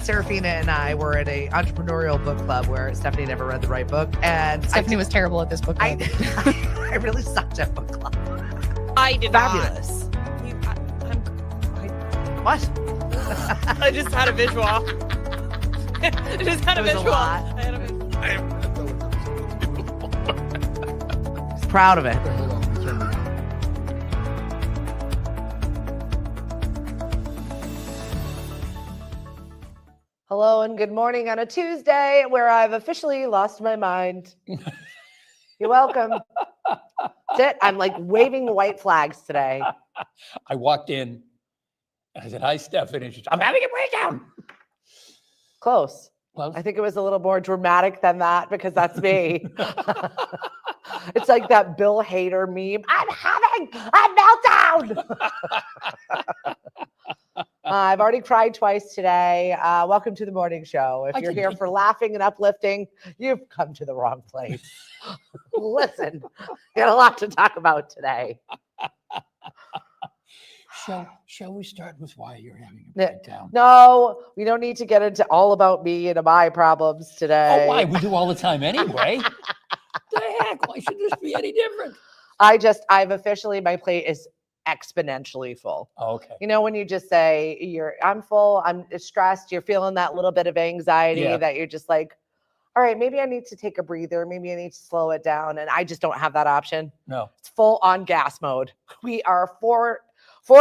Serafina and I were at a entrepreneurial book club where Stephanie never read the right book, and Stephanie was terrible at this book club. I really sucked at book club. I did Fabulous. What? I just had a visual. I just had a It was a visual. lot. I had a visual. He's proud of it. Hold on, let me turn it on. Hello and good morning on a Tuesday where I've officially lost my mind. You're welcome. That's it. I'm like waving white flags today. I walked in and I said, "Hi, Stephanie." And she said, "I'm having a breakdown." Close. Well, I think it was a little more dramatic than that because that's me. It's like that Bill Hader meme. I'm having a meltdown. I've already cried twice today. Welcome to the morning show. If you're here for laughing and uplifting, you've come to the wrong place. Listen, we got a lot to talk about today. shall we start with why you're having a Yeah. breakdown? No, we don't need to get into all about me and my problems today. Oh, why? We do all the time anyway. The heck? Why should this be any different? I've officially, my plate is exponentially full. Oh, okay. You know, when you just say I'm full, I'm stressed, you're feeling that little bit of anxiety Yeah. that you're just like, all right, maybe I need to take a breather. Maybe I need to slow it down. And I just don't have that option. No. It's full on gas mode. We are 4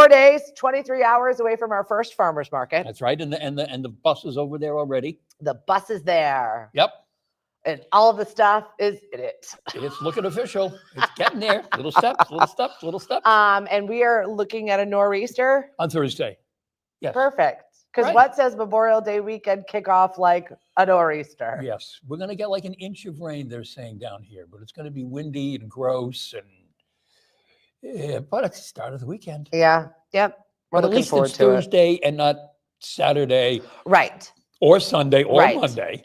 days, 23 hours away from our first farmer's market. That's right. And the bus is over there already. The bus is there. Yep. And all of the stuff is in it. It's looking official. It's getting there. Little steps, little steps, little steps. And we are looking at a nor'easter. On Thursday. Yes. Perfect. Because Right. what says Memorial Day weekend kickoff like a nor'easter? Yes. We're going to get like an inch of rain, they're saying down here, but it's going to be windy and gross. But it's the start of the weekend. Yeah. Yep. We're But at looking least forward it's to it. Thursday and not Saturday Right. or Sunday or Right. Monday.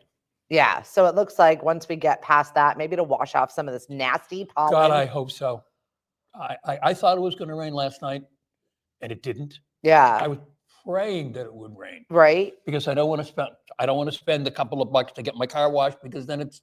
Yeah. So it looks like once we get past that, maybe to wash off some of this nasty pollen. God, I hope so. I thought it was going to rain last night, and it didn't. I Yeah. was praying that it would rain Right. because I don't want to spend a couple of bucks to get my car washed because then it's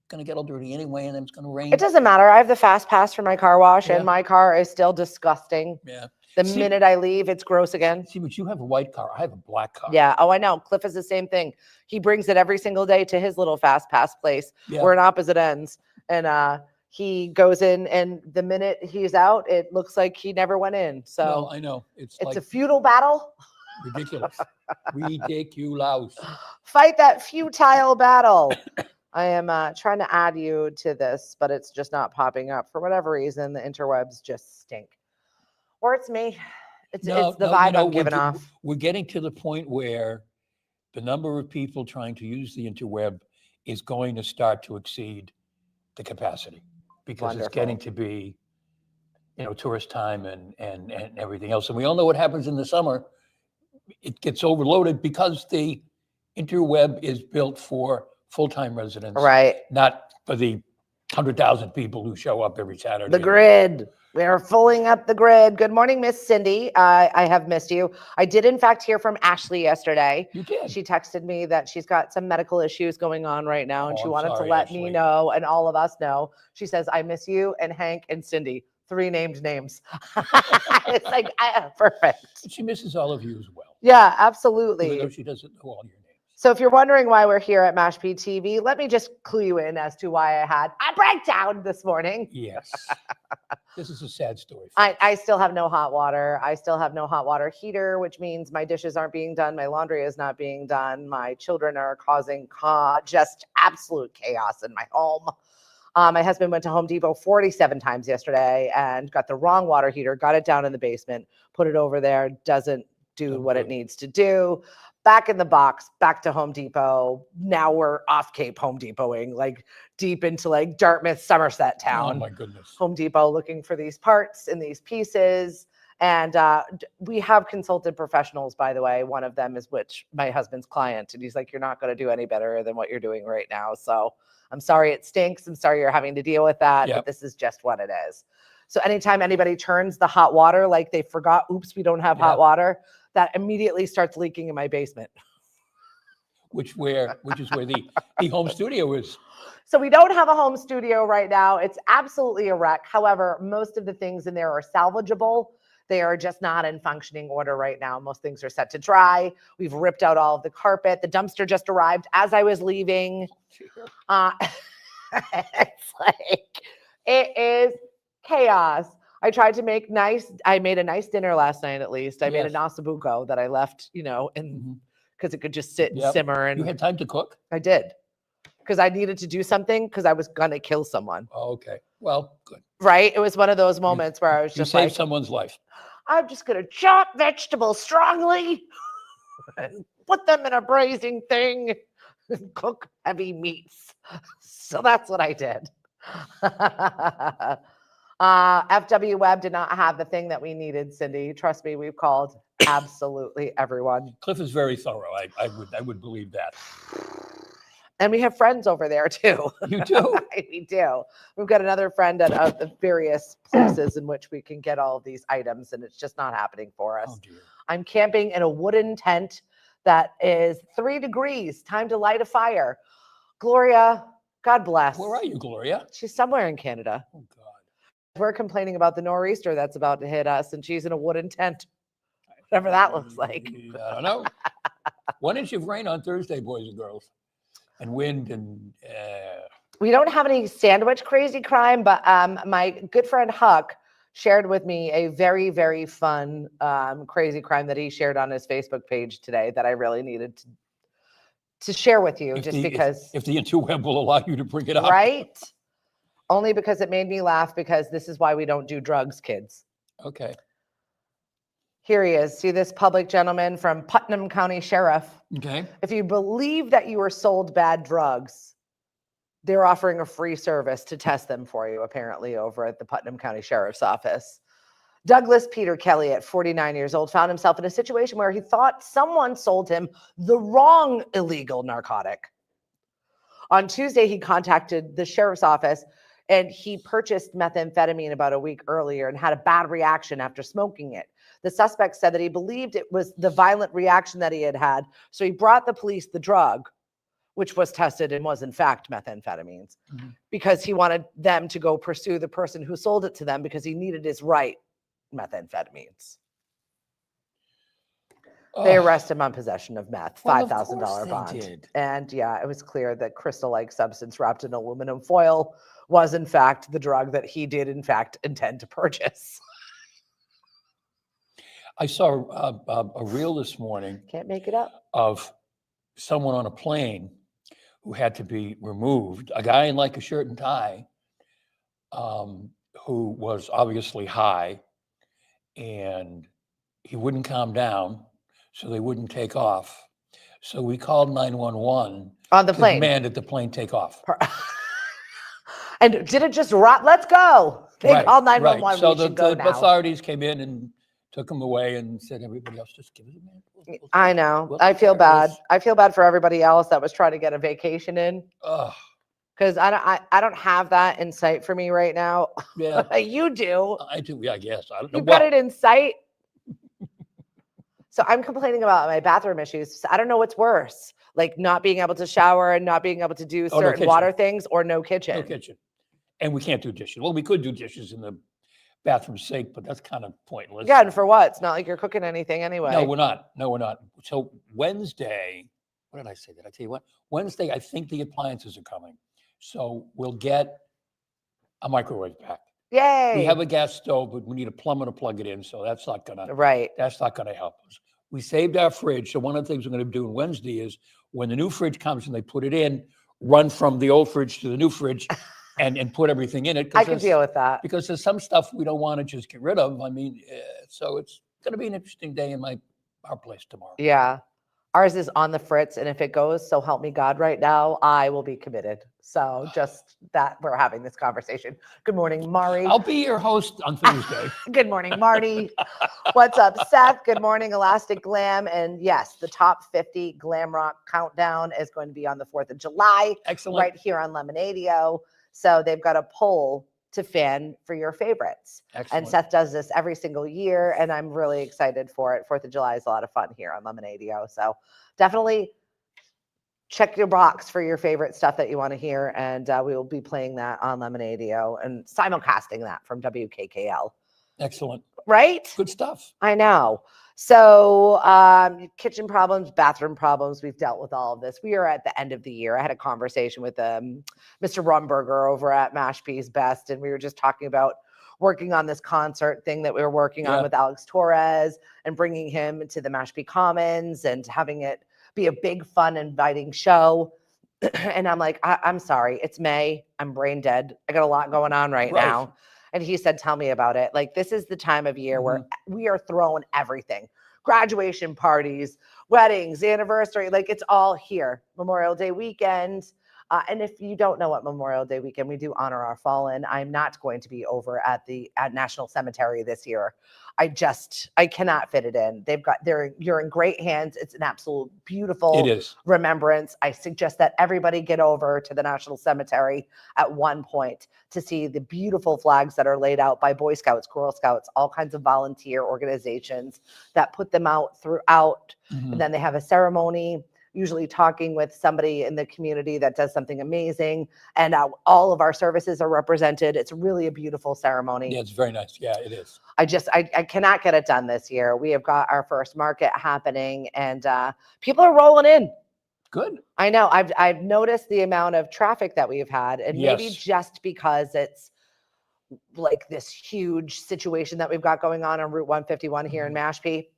going to get all dirty anyway, and then it's going to rain. It doesn't matter. I have the fast pass for my car wash, Yeah. and my car is still disgusting. Yeah. The See- minute I leave, it's gross again. See, but you have a white car. I have a black car. Yeah. Oh, I know. Cliff is the same thing. He brings it every single day to his little fast pass place. Yeah. We're in opposite ends. And he goes in, and the minute he's out, it looks like he never went in. So No, I know. It's it's like a futile battle. ridiculous. Ridiculous. Fight that futile battle. I am trying to add you to this, but it's just not popping up. For whatever reason, the interwebs just stink. Or it's me. It's the vibe I'm giving off. We're getting to the point where the number of people trying to use the interweb is going to start to exceed the capacity because it's getting Wonderful. to be, tourist time and everything else. And we all know what happens in the summer. It gets overloaded because the interweb is built for full-time residents, Right. not for the 100,000 people who show up every Saturday. The grid. We are filling up the grid. Good morning, Miss Cindy. I have missed you. I did, in fact, hear from Ashley yesterday. You did. She texted me that she's got some medical issues going on right now, and Oh, she I'm wanted to sorry, let me Ashley. know and all of us know. She says, I miss you and Hank and Cindy. 3 named names. It's like, perfect. She misses all of you as well, Yeah, even absolutely. though she doesn't know all your names. So if you're wondering why we're here at MashP TV, let me just clue you in as to why I had a breakdown this morning. Yes. This is a sad story. I still have no hot water. I still have no hot water heater, which means my dishes aren't being done. My laundry is not being done. My children are causing just absolute chaos in my home. My husband went to Home Depot 47 times yesterday and got the wrong water heater, got it down in the basement, put it over there, doesn't do what it Okay. needs to do. Back in the box, back to Home Depot. Now we're off Cape Home Depoting, like deep into like Dartmouth, Somerset Oh town. my goodness. Home Depot looking for these parts and these pieces. And we have consulted professionals, by the way. One of them is my husband's client. And he's like, you're not going to do any better than what you're doing right now. So I'm sorry it stinks. I'm sorry you're having to deal with that. Yep. But this is just what it is. So anytime anybody turns the hot water, like they forgot, oops, we don't have hot Yep. water, that immediately starts leaking in my basement. which is where the home studio is. So we don't have a home studio right now. It's absolutely a wreck. However, most of the things in there are salvageable. They are just not in functioning order right now. Most things are set to dry. We've ripped out all of the carpet. The dumpster just arrived as I was leaving. It's like, it is chaos. I tried to make I made a nice dinner last night at least. I made a Yes. nasabuco that I left, Mhm. because it could just sit and Yep. simmer. You And had time to cook? I did, because I needed to do something because I was going to kill someone. Oh, okay. Well, good. Right? It was one of those moments where I was You just saved like, someone's life. I'm just going to chop vegetables strongly and put them in a braising thing and cook heavy meats. So that's what I did. FW Web did not have the thing that we needed, Cindy. Trust me, we've called absolutely everyone. Cliff is very thorough. I would believe that. And we have friends over there too. You do? We do. We've got another friend at the various places in which we can get all of these items, and it's just not happening for us. Oh dear. I'm camping in a wooden tent that is 3 degrees. Time to light a fire. Gloria, God bless. Where are you, Gloria? She's somewhere in Canada. Oh God. We're complaining about the nor'easter that's about to hit us, and she's in a wooden tent. Whatever that looks like. I don't know. 1 inch of rain on Thursday, boys and girls, and wind and. We don't have any sandwich crazy crime, but my good friend Huck shared with me a very, very fun crazy crime that he shared on his Facebook page today that I really needed to share with you, because if the interweb will allow you to bring it up. right? Only because it made me laugh, because this is why we don't do drugs, kids. Okay. Here he is. See this public gentleman from Putnam County Sheriff. Okay. If you believe that you were sold bad drugs, they're offering a free service to test them for you, apparently, over at the Putnam County Sheriff's Office. Douglas Peter Kelly, at 49 years old, found himself in a situation where he thought someone sold him the wrong illegal narcotic. On Tuesday, he contacted the sheriff's office, and he purchased methamphetamine about a week earlier and had a bad reaction after smoking it. The suspect said that he believed it was the violent reaction that he had, so he brought the police the drug, which was tested and was in fact methamphetamines, because he wanted them to go pursue the person who sold it to them, because he needed his right methamphetamines. They arrest him on possession of meth, Well, of $5,000 course they bond. did. And yeah, it was clear that crystal-like substance wrapped in aluminum foil was in fact the drug that he did in fact intend to purchase. I saw a reel this morning Can't make it up. of someone on a plane who had to be removed, a guy in like a shirt and tie, who was obviously high, and he wouldn't calm down, so they wouldn't take off. So we called 911 On the to plane. demand that the plane take off. And did it just rot? Let's go. They Right, called right. 911. So We should go the now. authorities came in and took him away and said, everybody else, just give it a minute. We'll I take- know. we'll I take feel care of bad. this." I feel bad for everybody else that was trying to get a vacation in, Ugh, because I don't have that in sight for me right now. yeah, You do. I do. Yeah, I guess. I don't know. You've got Well, it in sight. So I'm complaining about my bathroom issues. I don't know what's worse, like not being able to shower and not being able to do Oh, no certain kitchen. water things, or no kitchen. no kitchen. And we can't do dishes. Well, we could do dishes in the bathroom sink, but that's kind of pointless. Yeah, and for what? It's not like you're cooking anything anyway. No, we're not. No, we're not. So Wednesday, what did I say? Did I tell you what? Wednesday, I think the appliances are coming. So we'll get a microwave back. Yay. We have a gas stove, but we need a plumber to plug it in. So that's not gonna right. help us. We saved our fridge. So one of the things we're gonna do on Wednesday is when the new fridge comes and they put it in, run from the old fridge to the new fridge and put everything in it. I can deal with that. Because there's some stuff we don't want to just get rid of. I mean, so it's going to be an interesting day in our place tomorrow. Yeah. Ours is on the fritz, and if it goes, so help me God right now, I will be committed. So just that we're having this conversation. Good morning, Mari. I'll be your host on Thursday. Good morning, Marty. What's up, Seth? Good morning, Elastic Glam. And yes, the top 50 glam rock countdown is going to be on the 4th of July, Excellent. right here on Lemonadio. So they've got a poll to fan for your favorites. Excellent. And Seth does this every single year, and I'm really excited for it. 4th of July is a lot of fun here on Lemonadio. So definitely check your box for your favorite stuff that you want to hear, and we will be playing that on Lemonadio and simulcasting that from WKKL. Excellent. Right? Good stuff. I know. So, kitchen problems, bathroom problems, we've dealt with all of this. We are at the end of the year. I had a conversation with Mr. Rumberger over at Mashpee's Best, and we were just talking about working on this concert thing that we were working on Yeah. with Alex Torres and bringing him to the Mashpee Commons and having it be a big, fun, inviting show. And I'm like, I'm sorry, it's May. I'm brain dead. I got a lot going on right Right. now. And he said, tell me about it. Like, this is the time of year where we are throwing everything. Graduation parties, weddings, anniversary, like it's all here. Memorial Day weekend. And if you don't know what Memorial Day weekend, we do honor our fallen. I'm not going to be over at National Cemetery this year. I cannot fit it in. You're in great hands. It's an absolute beautiful It is. remembrance. I suggest that everybody get over to the National Cemetery at one point to see the beautiful flags that are laid out by Boy Scouts, Girl Scouts, all kinds of volunteer organizations that put them out throughout. Mhm. And then they have a ceremony, usually talking with somebody in the community that does something amazing. And all of our services are represented. It's really a beautiful ceremony. Yeah, it's very nice. Yeah, it is. I cannot get it done this year. We have got our first market happening, and people are rolling in. Good. I know. I've noticed the amount of traffic that we've had, and maybe Yes. just because it's like this huge situation that we've got going on Route 151 here in Mashpee.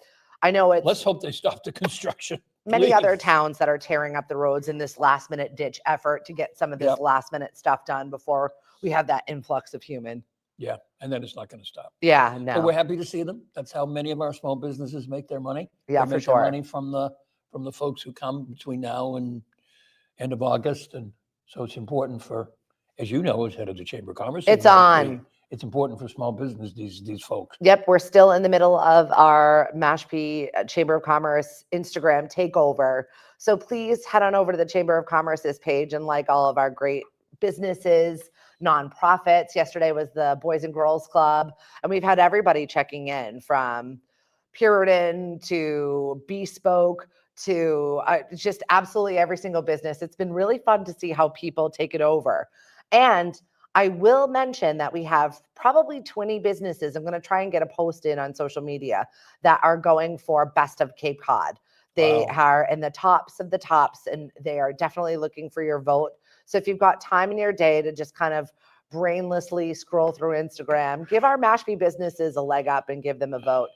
I know it's Let's hope they stop the construction. many other please. towns that are tearing up the roads in this last minute ditch effort to get some of this Yep. last minute stuff done before we have that influx of human. Yeah, and then it's not going to stop. Yeah, But no. we're happy to see them. That's how many of our small businesses make their money. Yeah, They for make their sure. money from the folks who come between now and end of August, and so it's important for, as you know, as head of the Chamber of Commerce. in It's Mashpee, on. It's important for small business. These folks. Yep, we're still in the middle of our Mashpee Chamber of Commerce Instagram takeover. So please head on over to the Chamber of Commerce's page and like all of our great businesses, nonprofits. Yesterday was the Boys and Girls Club, and we've had everybody checking in from Puritan to Bespoke to just absolutely every single business. It's been really fun to see how people take it over. And I will mention that we have probably 20 businesses. I'm going to try and get a post in on social media that are going for Best of Cape Cod. They Wow. are in the tops of the tops, and they are definitely looking for your vote. So if you've got time in your day to just kind of brainlessly scroll through Instagram, give our Mashpee businesses a leg up and give them a vote.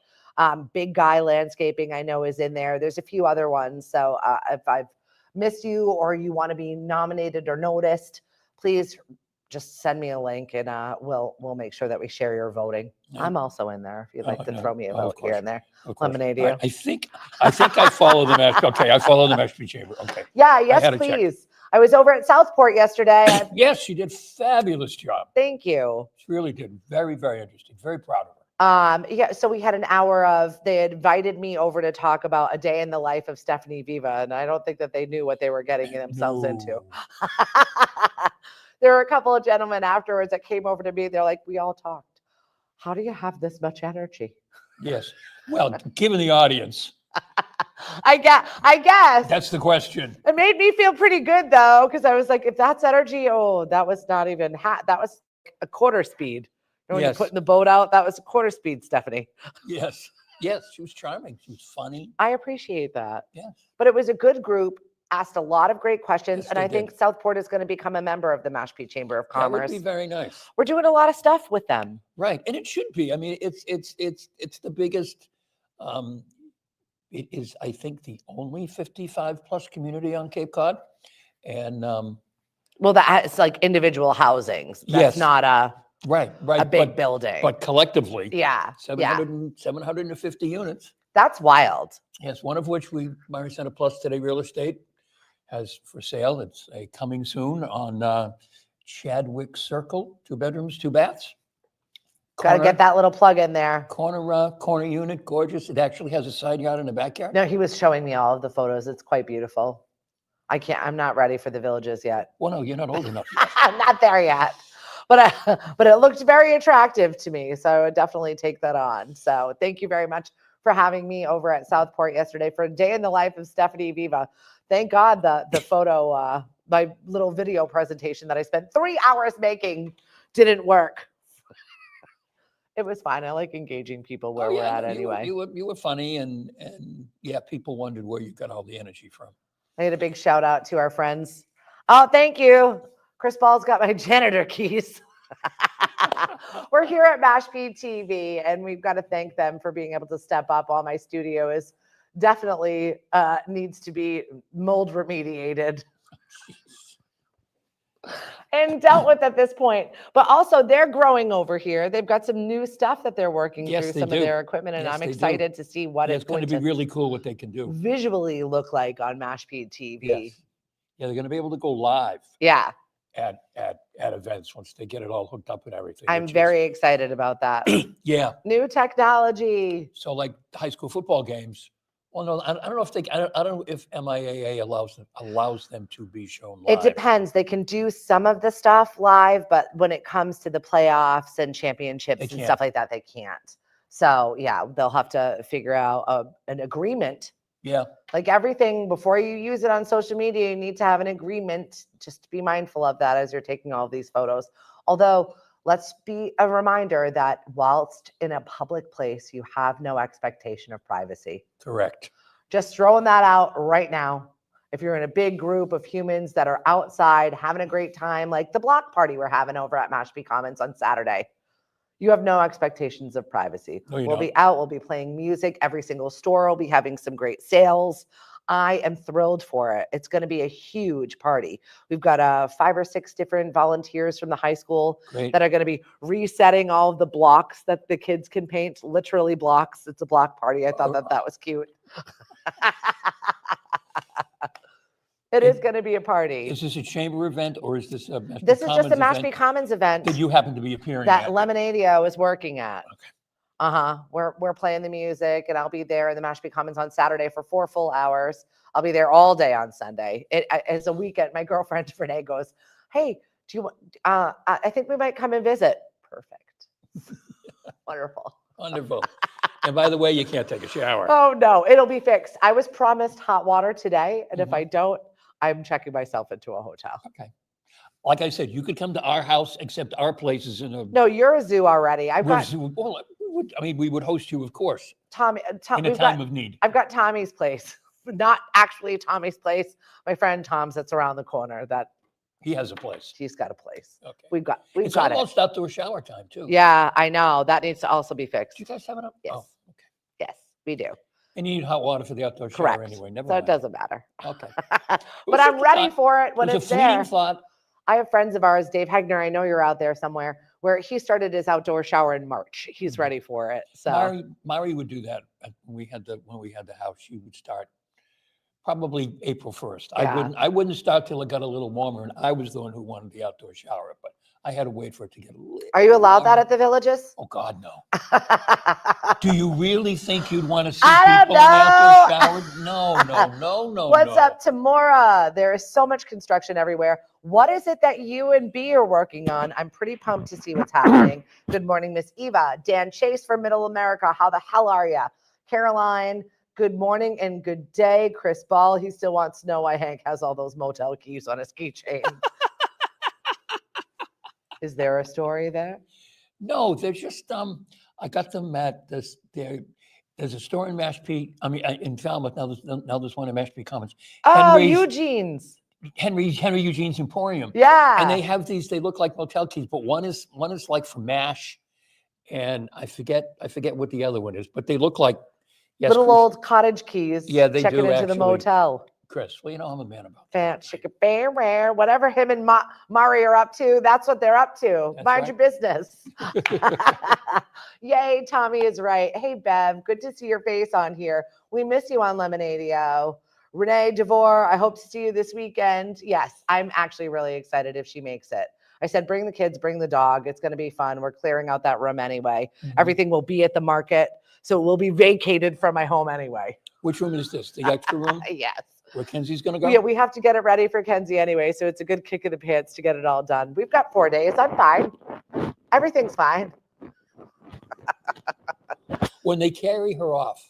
Big Guy Landscaping, I know, is in there. There's a few other ones. So if I've missed you or you want to be nominated or noticed, please just send me a link, and we'll make sure that we share your voting. Yeah. I'm also in there if you'd like to no. throw me a Oh, of vote here course. and there. Of course. Lemonadio. I think I follow the Mashpee. Okay, I follow the Mashpee Chamber. Okay. Yeah, yes, had to check. please. I was over at Southport yesterday. Yes, she did fabulous job. Thank you. She really did. Very, very interesting. Very proud of her. Yeah, so we had an hour of, they invited me over to talk about a day in the life of Stephanie Viva, and I don't think that they knew what they were getting themselves into. No. There were a couple of gentlemen afterwards that came over to me. They're like, we all talked. How do you have this much energy? Yes. Well, given the audience, I guess. that's the question. It made me feel pretty good though, because I was like, if that's energy, oh, that was not even that was a quarter speed. You know, when Yes. you're putting the boat out, that was a quarter speed, Stephanie. Yes. Yes, she was charming. She was funny. I appreciate that. Yes. But it was a good group, asked a lot of great questions, Yes, and they I think did. Southport is going to become a member of the Mashpee Chamber of That would Commerce. be very nice. We're doing a lot of stuff with them. Right. And it should be. I mean, it's the biggest, it is, I think, the only 55 plus community on Cape Cod. And Well, that's like individual housings. That's Yes. not right. a big building. But collectively, yeah, 750 units. that's wild. Yes, one of which Murray Center Plus Today Real Estate has for sale. It's coming soon on Chadwick Circle, 2 bedrooms, 2 baths. Got to get that little plug in there. Corner unit, gorgeous. It actually has a side yard and a backyard. No, he was showing me all of the photos. It's quite beautiful. I'm not ready for the villages yet. Well, no, you're not old enough yet. I'm not there yet. But it looked very attractive to me. So I would definitely take that on. So thank you very much for having me over at Southport yesterday for a day in the life of Stephanie Viva. Thank God the photo, my little video presentation that I spent 3 hours making didn't work. It was fine. I like engaging people where we're at no, anyway. You were funny, and yeah, people wondered where you got all the energy from. I had a big shout out to our friends. Oh, thank you. Chris Ball's got my janitor keys. We're here at Mashpee TV, and we've got to thank them for being able to step up while my studio is definitely needs to be mold remediated and dealt with at this point. But also, they're growing over here. They've got some new stuff that they're working Yes, through, they some of do. their equipment, and Yes, I'm they do. excited to see what Yeah, it's it's going going to be to really cool what they can do. visually look like on Mashpee TV. Yes. Yeah, they're going to be able to go live Yeah, at events once they get it all hooked up and everything. I'm which is- very excited about that. yeah. New technology. So like high school football games. Well, no, I don't know if I don't know if MIAA allows them to be shown live. It depends. They can do some of the stuff live, but when it comes to the playoffs and championships They and can't. stuff like that, they can't. So yeah, they'll have to figure out an agreement. Yeah. Like everything, before you use it on social media, you need to have an agreement. Just be mindful of that as you're taking all of these photos. Although, let's be a reminder that whilst in a public place, you have no expectation of privacy. Correct. Just throwing that out right now. If you're in a big group of humans that are outside having a great time, like the block party we're having over at Mashpee Commons on Saturday, you have no expectations of privacy. No, you We'll don't. be out, we'll be playing music. Every single store will be having some great sales. I am thrilled for it. It's going to be a huge party. We've got 5 or 6 different volunteers from the high school Great. that are going to be resetting all of the blocks that the kids can paint, literally blocks. It's a block party. I thought that was cute. It is going to be a party. Is this a chamber event or is this a Mashpee This is just a Commons Mashpee event Commons event that you happen to be appearing that at? Lemonadio is working at. Okay. We're playing the music, and I'll be there in the Mashpee Commons on Saturday for 4 full hours. I'll be there all day on Sunday. It's a weekend. My girlfriend Renee goes, "Hey, do you want? I think we might come and visit." Perfect. Wonderful. Wonderful. And by the way, you can't take a shower. Oh no, it'll be fixed. I was promised hot water today, and if Mhm. I don't, I'm checking myself into a hotel. Okay. Like I said, you could come to our house, except our place is in a. No, you're a zoo already. I've got Well, we would host you, of course, Tommy. in a time of need. I've got Tommy's place, not actually Tommy's place. My friend Tom's that's around the corner. That He has a place. he's got a place. Okay. We've It's got it. almost outdoor shower time too. Yeah, I know. That needs to also be fixed. Do you guys have it up? Yes. Oh, okay. Yes, we do. And you need hot water for the outdoor shower Correct. anyway. Never So it mind. doesn't matter. Okay. But was I'm just a ready thought. for it when It was it's a fleeting there. thought. I have friends of ours, Dave Hegner. I know you're out there somewhere, where he started his outdoor shower in March. He's Mhm. ready for it. So Mari would do that when we had the house. She would start probably April 1st. Yeah. I wouldn't start till it got a little warmer, and I was the one who wanted the outdoor shower, but I had to wait for it to get a little. are you allowed that warmer. at the villages? Oh God, no. Do you really think you'd want to see I people in don't the outdoor know. shower? No. What's no. up, Tamora? There is so much construction everywhere. What is it that you and B are working on? I'm pretty pumped to see what's happening. Good morning, Miss Eva. Dan Chase from Middle America. How the hell are you? Caroline, good morning and good day. Chris Ball, he still wants to know why Hank has all those motel keys on his keychain. Is there a story there? No, they're just I got them at this. There's a store in Mashpee. I mean, in Falmouth now. There's one in Mashpee Commons. Oh, Henry's- Eugene's. Henry Eugene's Emporium. Yeah. And they have these. They look like motel keys, but one is like for MASH, and I forget what the other one is. But they look like little Chris- old cottage keys. Yeah, they checking do, into the actually. motel. Chris. Well, you know I'm a man about Fan that. chicka bam rare, whatever him and Mari are up to, that's what they're up to. That's Mind right. your business. Yay, Tommy is right. Hey, Bev, good to see your face on here. We miss you on Lemonadio. Renee DeVore, I hope to see you this weekend. Yes, I'm actually really excited if she makes it. I said, bring the kids, bring the dog. It's going to be fun. We're clearing out that room anyway. Mhm. Everything will be at the market, so it will be vacated from my home anyway. Which room is this? The extra room Yes. where Kenzie's going to go? Yeah, we have to get it ready for Kenzie anyway, so it's a good kick in the pants to get it all done. We've got 4 days. I'm fine. Everything's fine. When they carry her off,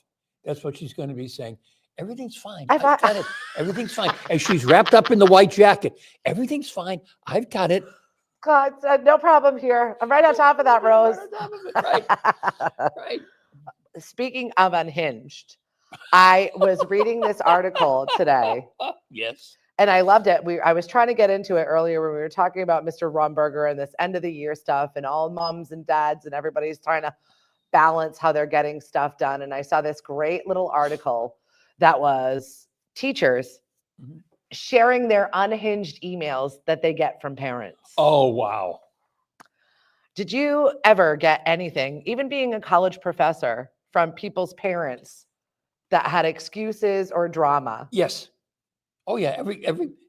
That's what she's going to be saying. Everything's fine. I've I've got it. Everything's fine. And she's wrapped up in the white jacket. Everything's fine. I've got it. God, no problem here. I'm right on top of that, Rose. Right. Right. Speaking of unhinged, I was reading this article today Yes. and I loved it. I was trying to get into it earlier when we were talking about Mr. Rumberger and this end of the year stuff and all moms and dads and everybody's trying to balance how they're getting stuff done. And I saw this great little article that was teachers Mhm. sharing their unhinged emails that they get from parents. Oh, wow. Did you ever get anything, even being a college professor, from people's parents that had excuses or drama? Yes. Oh, yeah.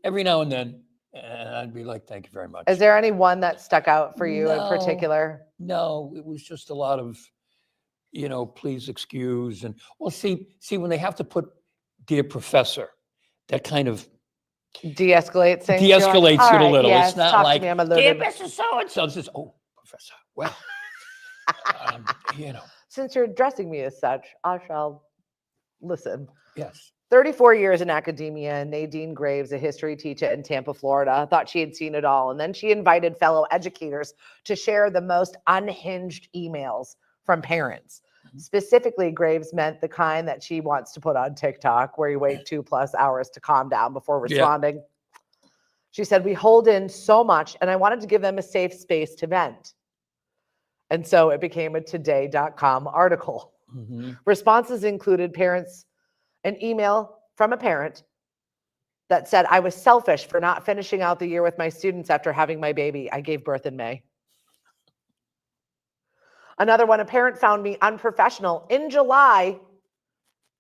Every now and then. And I'd be like, thank you very much. Is there any one that stuck out for you in No. particular? No, it was just a lot of, please excuse. And well, see, when they have to put dear professor, that kind of De-escalates things. You're like, de-escalates "All it a right, little. yes, It's not talk to like, me, I'm a dear little Mrs. So-and-so. It's just, oh, professor. Well, Since you're addressing me as such, I shall listen. yes. 34 years in academia, Nadine Graves, a history teacher in Tampa, Florida, thought she had seen it all. And then she invited fellow educators to share the most unhinged emails from parents. Mhm. Specifically, Graves meant the kind that she wants to put on TikTok, where you wait 2+ hours to calm down before Yeah. responding. She said, we hold in so much, and I wanted to give them a safe space to vent. And so it became a today.com article. Mhm. Responses included an email from a parent that said, I was selfish for not finishing out the year with my students after having my baby. I gave birth in May. Another one, a parent found me unprofessional in July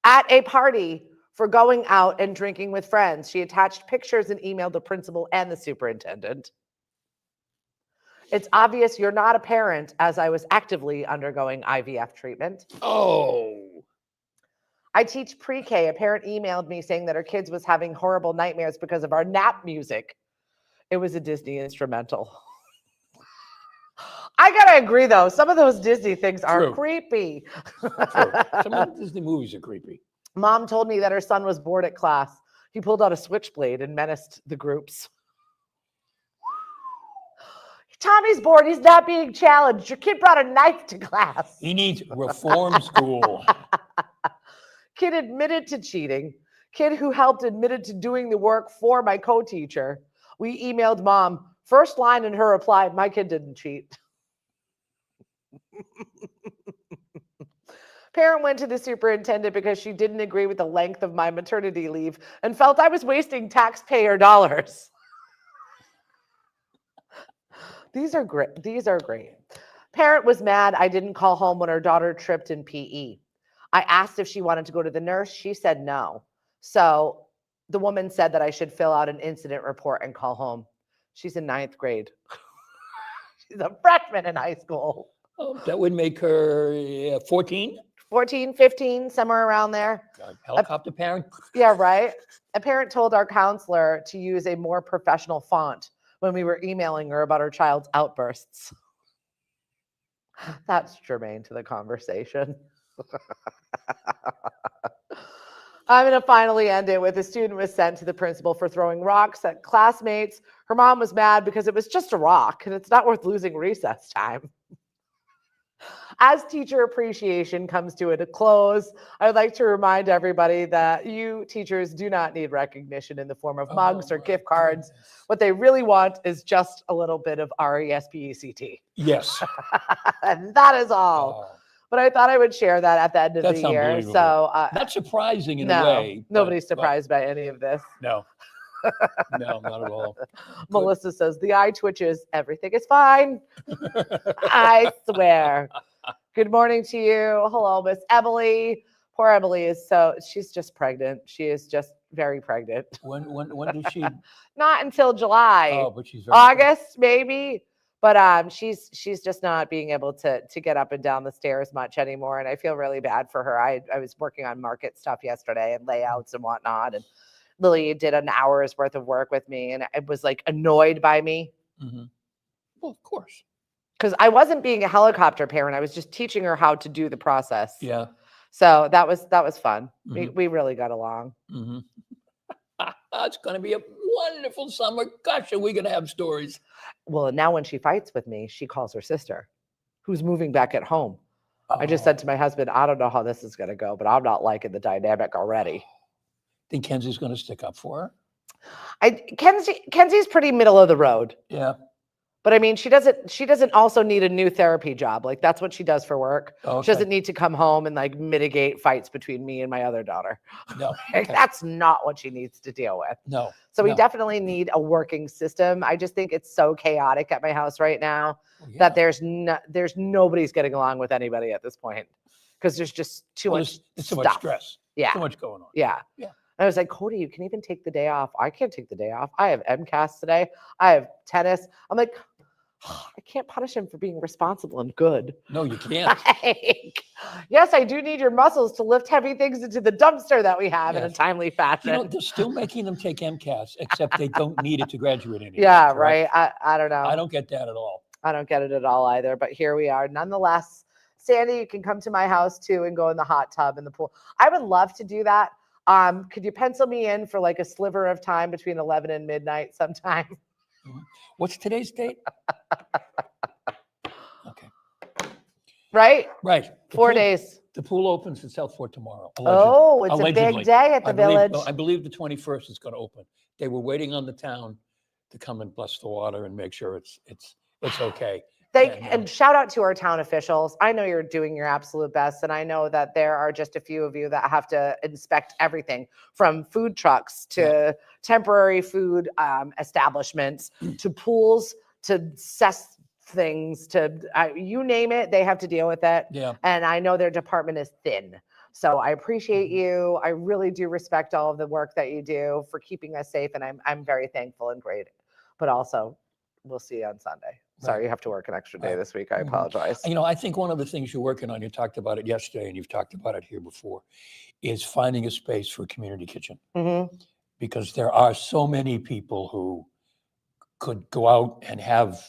at a party for going out and drinking with friends. She attached pictures and emailed the principal and the superintendent. It's obvious you're not a parent, as I was actively undergoing IVF treatment. Oh. I teach pre-K. A parent emailed me saying that her kids was having horrible nightmares because of our nap music. It was a Disney instrumental. I gotta agree, though. Some of those Disney things are True. creepy. True. Some of the Disney movies are creepy. Mom told me that her son was bored at class. He pulled out a switchblade and menaced the groups. Tommy's bored. He's not being challenged. Your kid brought a knife to class. He needs reform school. Kid admitted to cheating. Kid who helped admitted to doing the work for my co-teacher. We emailed mom. First line in her reply, my kid didn't cheat. Parent went to the superintendent because she didn't agree with the length of my maternity leave and felt I was wasting taxpayer dollars. These are great. These are great. Parent was mad I didn't call home when her daughter tripped in PE. I asked if she wanted to go to the nurse. She said no. So the woman said that I should fill out an incident report and call home. She's in 9th grade. She's a freshman in high school. Oh, that would make her 14? 14, 15, somewhere around there. Helicopter parent? Yeah, right. A parent told our counselor to use a more professional font when we were emailing her about her child's outbursts. That's germane to the conversation. I'm going to finally end it with a student was sent to the principal for throwing rocks at classmates. Her mom was mad because it was just a rock and it's not worth losing recess time. As Teacher Appreciation comes to a close, I'd like to remind everybody that you teachers do not need recognition in the form of mugs or gift cards. What they really want is just a little bit of RESPECT. Yes. And that is all. Oh, But I thought I would share that at the end of That's the year. unbelievable. So not surprising in no, a way. nobody's surprised by any of this. No. No, not at all. Melissa says the eye twitches. Everything is fine. I swear. Good morning to you. Hello, Miss Emily. Poor Emily she's just pregnant. She is just very pregnant. When did she? Not until July. Oh, but she's very August, maybe. But she's just not being able to get up and down the stairs much anymore. And I feel really bad for her. I was working on market stuff yesterday and layouts and whatnot. And Lily did an hour's worth of work with me and it was like annoyed by me. Mm-hmm. Well, of course. Because I wasn't being a helicopter parent. I was just teaching her how to do the process. Yeah. So that was fun. Mhm. We really got along. Mhm. It's going to be a wonderful summer. Gosh, are we going to have stories? Well, now when she fights with me, she calls her sister, who's moving back at home. I just said Oh, to my husband, I don't know how this is going to go, but I'm not liking the dynamic already. think Kenzie's going to stick up for her? Kenzie's pretty middle of the road. Yeah. But I mean, she doesn't also need a new therapy job. Like that's what she does for work. She Okay. doesn't need to come home and like mitigate fights between me and my other daughter. No. Like, Okay. that's not what she needs to deal with. No. So we no. definitely need a working system. I just think it's so chaotic at my house right now Well, yeah. that there's nobody's getting along with anybody at this point because there's just too Well, much there's too stuff. much stress. Yeah. Too much going on. Yeah. Yeah. I was like, Cody, you can even take the day off. I can't take the day off. I have MCAS today. I have tennis. I'm like, I can't punish him for being responsible and good. No, you can't. Like, yes, I do need your muscles to lift heavy things into the dumpster that we have in a Yes. timely fashion. You know, they're still making them take MCAS, except they don't need it to graduate anymore. Yeah, correct? right. I don't know. I don't get that at all. I don't get it at all either. But here we are. Nonetheless, Sandy, you can come to my house too and go in the hot tub in the pool. I would love to do that. Could you pencil me in for like a sliver of time between 11 and midnight sometime? What's today's date? Okay. Right? Right. The 4 pool- days. The pool opens in South Fort tomorrow. Allegedly. Oh, it's a Allegedly. big day at the village. I believe the 21st is going to open. They were waiting on the town to come and bless the water and make sure it's okay. And shout out to our town officials. I know you're doing your absolute best, and I know that there are just a few of you that have to inspect everything from food trucks to temporary food establishments to pools to cess things to you name it, they have to deal with it. Yeah. And I know their department is thin. So I appreciate Mm-hmm. you. I really do respect all of the work that you do for keeping us safe, and I'm very thankful and great. But also, we'll see you on Sunday. Sorry, you have to work an extra day Right. this week. I Mhm. apologize. You know, I think one of the things you're working on, you talked about it yesterday and you've talked about it here before, is finding a space for a community kitchen. Mhm. Because there are so many people who could go out and have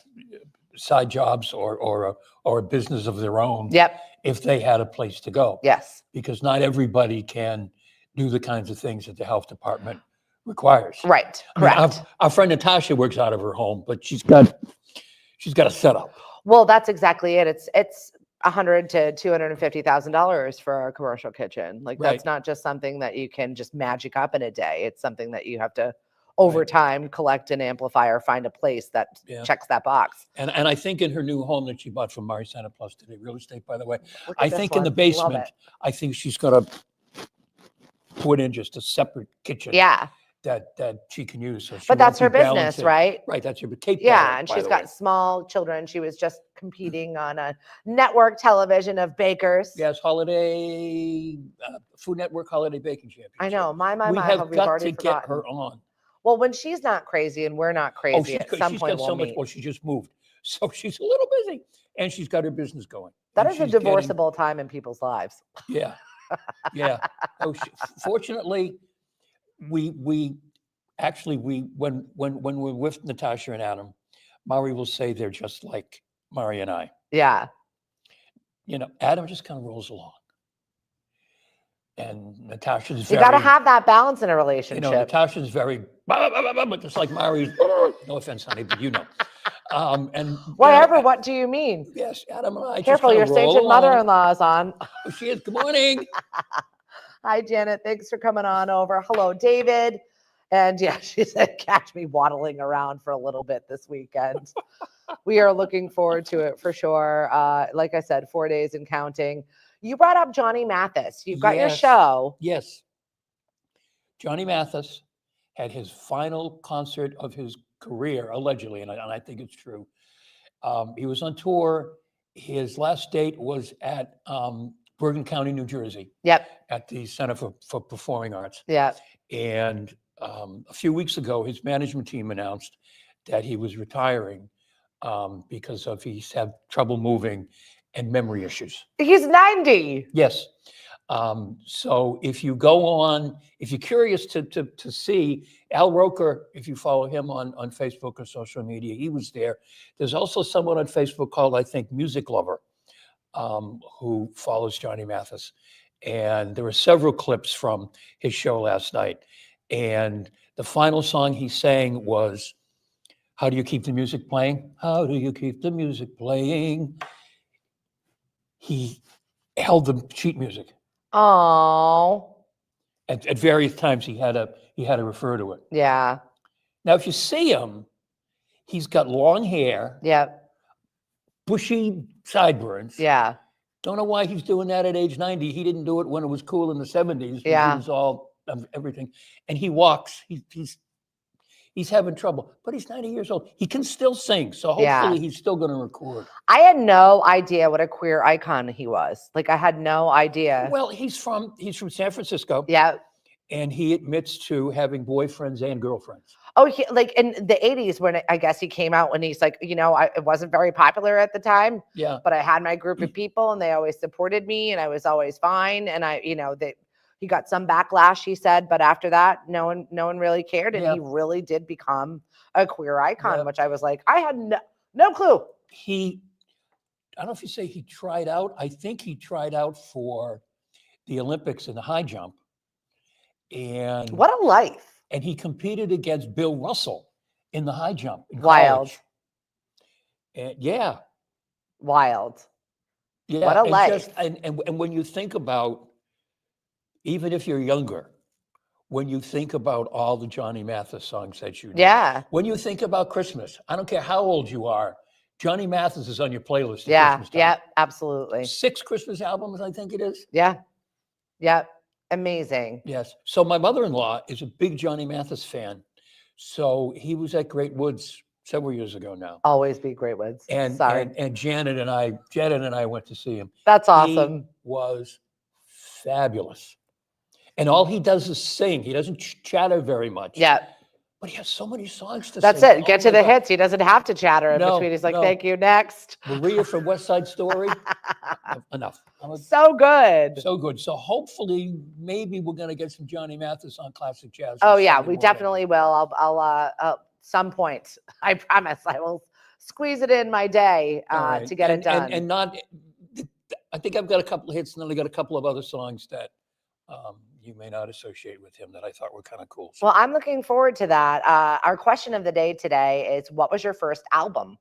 side jobs or a business of their own Yep. if they had a place to go. Yes. Because not everybody can do the kinds of things that the health department requires. Right. I mean, Correct. our friend Natasha works out of her home, but she's got a setup. Well, that's exactly it. It's $100,000 to $250,000 for a commercial kitchen. Like Right. that's not just something that you can just magic up in a day. It's something that you have to over time collect and amplify or find a place that Yeah. checks that box. And I think in her new home that she bought from Mari Santa Plus today, real estate, by the way, Look at I this think in the one. Love basement, it. I think she's gonna put in just a separate kitchen. Yeah. That she can use. So she But that's her won't be business, balancing- right? Right, that's her Cape Yeah, Bella, and by she's the got way. small children. She was just competing on a network television of bakers. Yes, holiday Food Network Holiday Baking Championship. I know. My, we we've have got already to get forgotten. her on. Well, when she's not crazy and we're not Oh, crazy, at some she's point got we'll so much. meet. Well, she just moved, so she's a little busy, and she's got her business going. That and is a she's getting- divorceable time in people's lives. Yeah, yeah. Oh, fortunately, we actually when we're with Natasha and Adam, Mari will say they're just like Mari and I. Yeah. You know, Adam just kind of rolls along, and Natasha's You very. got to have that balance in a You relationship. know, Natasha's very, but just like Mari's. No offense, honey, but you know. And you know, Whatever. What do you mean? yes, Adam and I. Careful, just your kinda roll sainted along. mother-in-law is on. Oh, she is. Good morning. Hi, Janet. Thanks for coming on over. Hello, David. And yeah, she said, catch me waddling around for a little bit this weekend. We are looking forward to it for sure. Like I said, 4 days and counting. You brought up Johnny Mathis. You've got your Yes. show. Yes. Johnny Mathis had his final concert of his career, allegedly, and I think it's true. He was on tour. His last date was at Bergen County, New Jersey, Yep. at the Center for Performing Arts. Yep. And a few weeks ago, his management team announced that he was retiring because of he's had trouble moving and memory issues. He's 90. Yes. So if you go on, if you're curious to see Al Roker, if you follow him on Facebook or social media, he was there. There's also someone on Facebook called, I think, Music Lover, who follows Johnny Mathis. And there were several clips from his show last night. And the final song he sang was, "How do you keep the music playing? How do you keep the music playing?" He held the sheet music. Oh, At various times he had to refer to it. yeah. Now, if you see him, he's got long hair, Yep. bushy sideburns. Yeah. Don't know why he's doing that at age 90. He didn't do it when it was cool in the 70s. When Yeah. He was all everything. And he walks. He's having trouble, but he's 90 years old. He can still sing. So Yeah. hopefully he's still going to record. I had no idea what a queer icon he was. Like I had no idea. Well, he's from San Francisco. Yeah. And he admits to having boyfriends and girlfriends. Oh, like in the 80s when I guess he came out when he's like, it wasn't very popular at the time, Yeah. but I had my group of people and they always supported me and I was always fine. And he got some backlash, he said, but after that, no one really cared. And Yeah. he really did become a queer icon, Yeah. which I was like, I had no clue. I don't know if you say he tried out. I think he tried out for the Olympics in the high jump. And What a life. and he competed against Bill Russell in the high jump in Wild. college. And yeah. Wild. Yeah. What a and life. just- and when you think about, even if you're younger, when you think about all the Johnny Mathis songs that you know, Yeah. when you think about Christmas, I don't care how old you are, Johnny Mathis is on your playlist at Yeah. Christmas time. Yeah. Absolutely. 6 Christmas albums, I think it is. Yeah. Yeah. Amazing. Yes. So my mother-in-law is a big Johnny Mathis fan. So he was at Great Woods several years ago now. Always be Great Woods. And Sorry. and Janet and I went to see him. That's awesome. He was fabulous. And all he does is sing. He doesn't chatter very much. Yeah. But he has so many songs to That's sing. it. Get Oh to my the God. hits. He doesn't have to chatter in No, between. He's like, no. thank you, next. Maria from West Side Story. Enough. So good. So good. So hopefully, maybe we're going to get some Johnny Mathis on Classic Jazz. Oh on yeah, Sunday we morning. definitely will. I'll some point. I promise. I will squeeze it in my day All right. to get it done. And not, I think I've got a couple of hits, and then I got a couple of other songs that you may not associate with him that I thought were kind of cool. So, well, I'm looking forward to that. Our question of the day today is, what was your first album?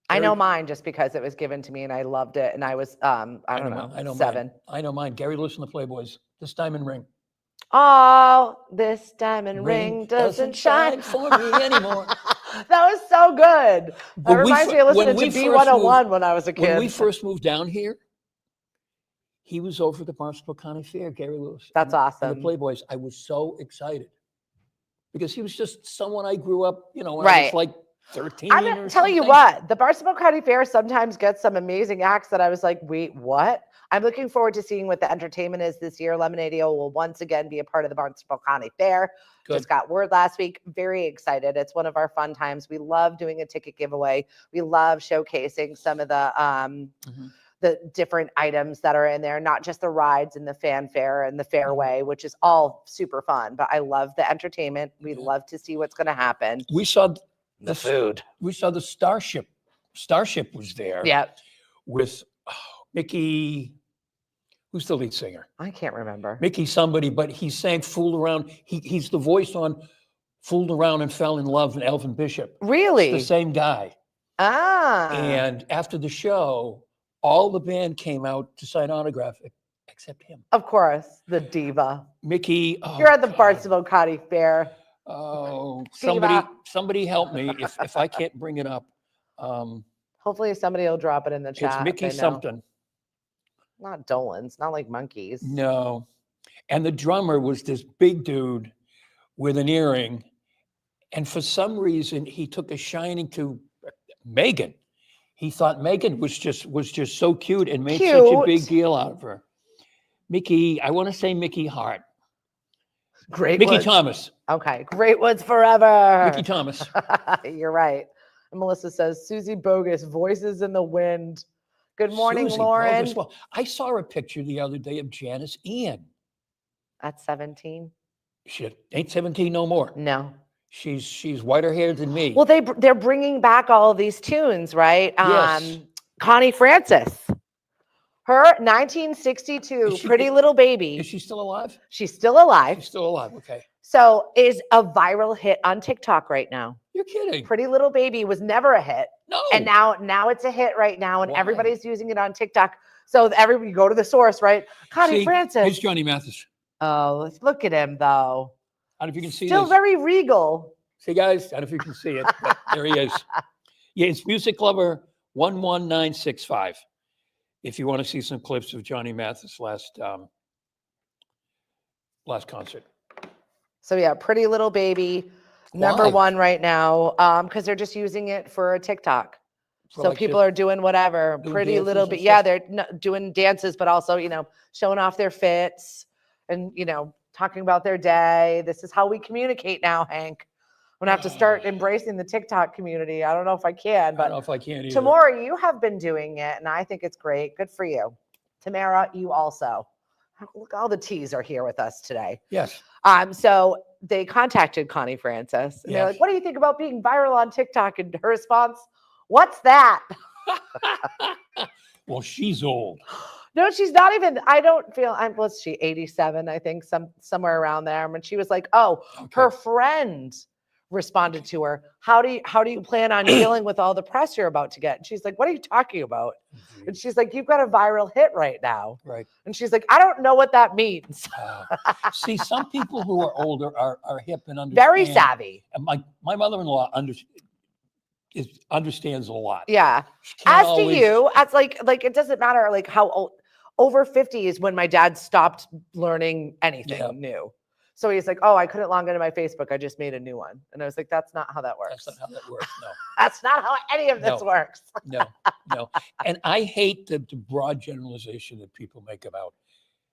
I know Gary- mine just because it was given to me and I loved it. And I was, I don't know, I know 7. Mine. I know mine. Gary Lewis and the Playboys. This Diamond Ring. Oh, this diamond ring doesn't shine for me anymore. That was so good. That When we reminds me fir- of when listening to we first B101 moved- when I was a kid. When we first moved down here, he was over at the Barnstable County Fair, Gary Lewis. That's and awesome. the Playboys. I was so excited because he was just someone I grew up, when I Right. was like 13. I'm or gonna tell you something. what, the Barnstable County Fair sometimes gets some amazing acts that I was like, wait, what? I'm looking forward to seeing what the entertainment is this year. Lemonade-O will once again be a part of the Barnstable County Fair. Good. Just got word last week. Very excited. It's one of our fun times. We love doing a ticket giveaway. We love showcasing some of the different items that are in there, not just the rides and the fanfare and the fairway, which is all super fun. But I love the entertainment. We Yeah. love to see what's going to happen. We saw The food. We saw the Starship. Starship was there. Yeah. With Mickey. Who's the lead singer? I can't remember. Mickey somebody, but he sang "Fooled Around." He's the voice on "Fooled Around and Fell in Love" and Elvin Bishop. Really? It's the same guy. Ah. And after the show, all the band came out to sign autograph except him. Of course, the diva. Mickey. You're at the God. Barnstable County Fair. Oh, Diva. somebody help me if I can't bring it up. Hopefully somebody will drop it in the chat. It's if Mickey they know. something. Not Dolan's, not like monkeys. No. And the drummer was this big dude with an earring. And for some reason, he took a shining to Megan. He thought Megan was just so cute and made such a big Cute. deal out of her. Mickey, I want to say Mickey Hart. Great Mickey Woods. Thomas. Okay. Great Woods forever. Mickey Thomas. You're right. And Melissa says, Susie Bogus, voices in the wind. Good morning, Susie Lauren. Bogus. Well, I saw a picture the other day of Janice Ian. At 17? She ain't 17 no more. No. She's whiter haired than me. Well, they're bringing back all of these tunes, right? Yes. Connie Francis. Her 1962 Is she- Pretty Little Baby. Is she still alive? She's still alive. She's still alive. Okay. So is a viral hit on TikTok right now. You're kidding. Pretty Little Baby was never a hit. No. And now it's a hit right now, and Why? everybody's using it on TikTok. So everybody go to the source, right? Connie See, Francis. Here's Johnny Mathis. Oh, look at him though. I don't know if you can see Still this. very regal. See, guys, I don't know if you can see it, but there he is. Yeah, it's Music Lover 11965. If you want to see some clips of Johnny Mathis last concert. So yeah, Pretty Little Baby, number Why? one right now, because they're just using it for a TikTok. For So like people just are doing whatever, doing Pretty dances Little and Bit. Yeah, stuff? they're doing dances, but also showing off their fits and talking about their day. This is how we communicate now, Hank. I'm gonna have to start embracing the TikTok community. I don't know if I can, I don't know but if I can either. Tamara, you have been doing it, and I think it's great. Good for you. Tamara, you also. Look, all the T's are here with us today. Yes. So they contacted Connie Francis, and they're Yes. like, "What do you think about being viral on TikTok?" And her response, "What's that?" Well, she's old. No, she's not even. I don't feel. Was she 87? I think somewhere around there. And she was like, "Oh, her Okay. friend responded to her. How do you plan on dealing with all the press you're about to get?" And she's like, "What are you talking about?" And she's like, "You've got a viral hit right now." Right. And she's like, "I don't know what that means." See, some people who are older are hip and understand. Very savvy. And my mother-in-law understands a lot. Yeah. She can't As always- to you, as like it doesn't matter like how old. Over 50 is when my dad stopped learning anything Yeah. new. So he's like, "Oh, I couldn't log into my Facebook. I just made a new one." And I was like, "That's not how that works. That's not how that works. No. That's not how any of this No. works." No, no. And I hate the broad generalization that people make about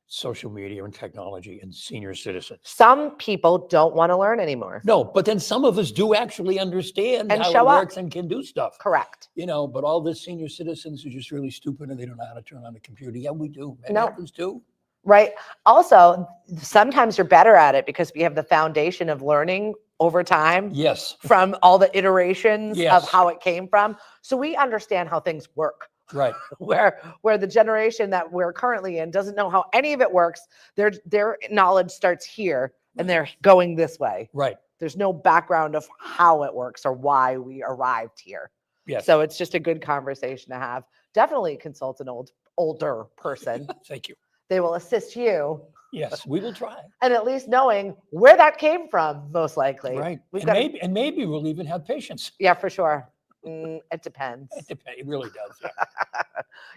social media and technology and senior citizens. Some people don't want to learn anymore. No, but then some of us do actually understand And how show it up. works and can do stuff. Correct. But all the senior citizens are just really stupid and they don't know how to turn on the computer. Yeah, we do. It No. happens too. Right. Also, sometimes you're better at it because we have the foundation of learning over time Yes, from all the iterations Yes. of how it came from. So we understand how things work. right. Where the generation that we're currently in doesn't know how any of it works. Their knowledge starts here and they're going this way. Right. There's no background of how it works or why we arrived here. Yes. So it's just a good conversation to have. Definitely consult an older person. Thank you. They will assist you, Yes, we will try. and at least knowing where that came from, most likely. Right. We've And got maybe we'll even have patience. yeah, for sure. It depends. It really does. Yeah.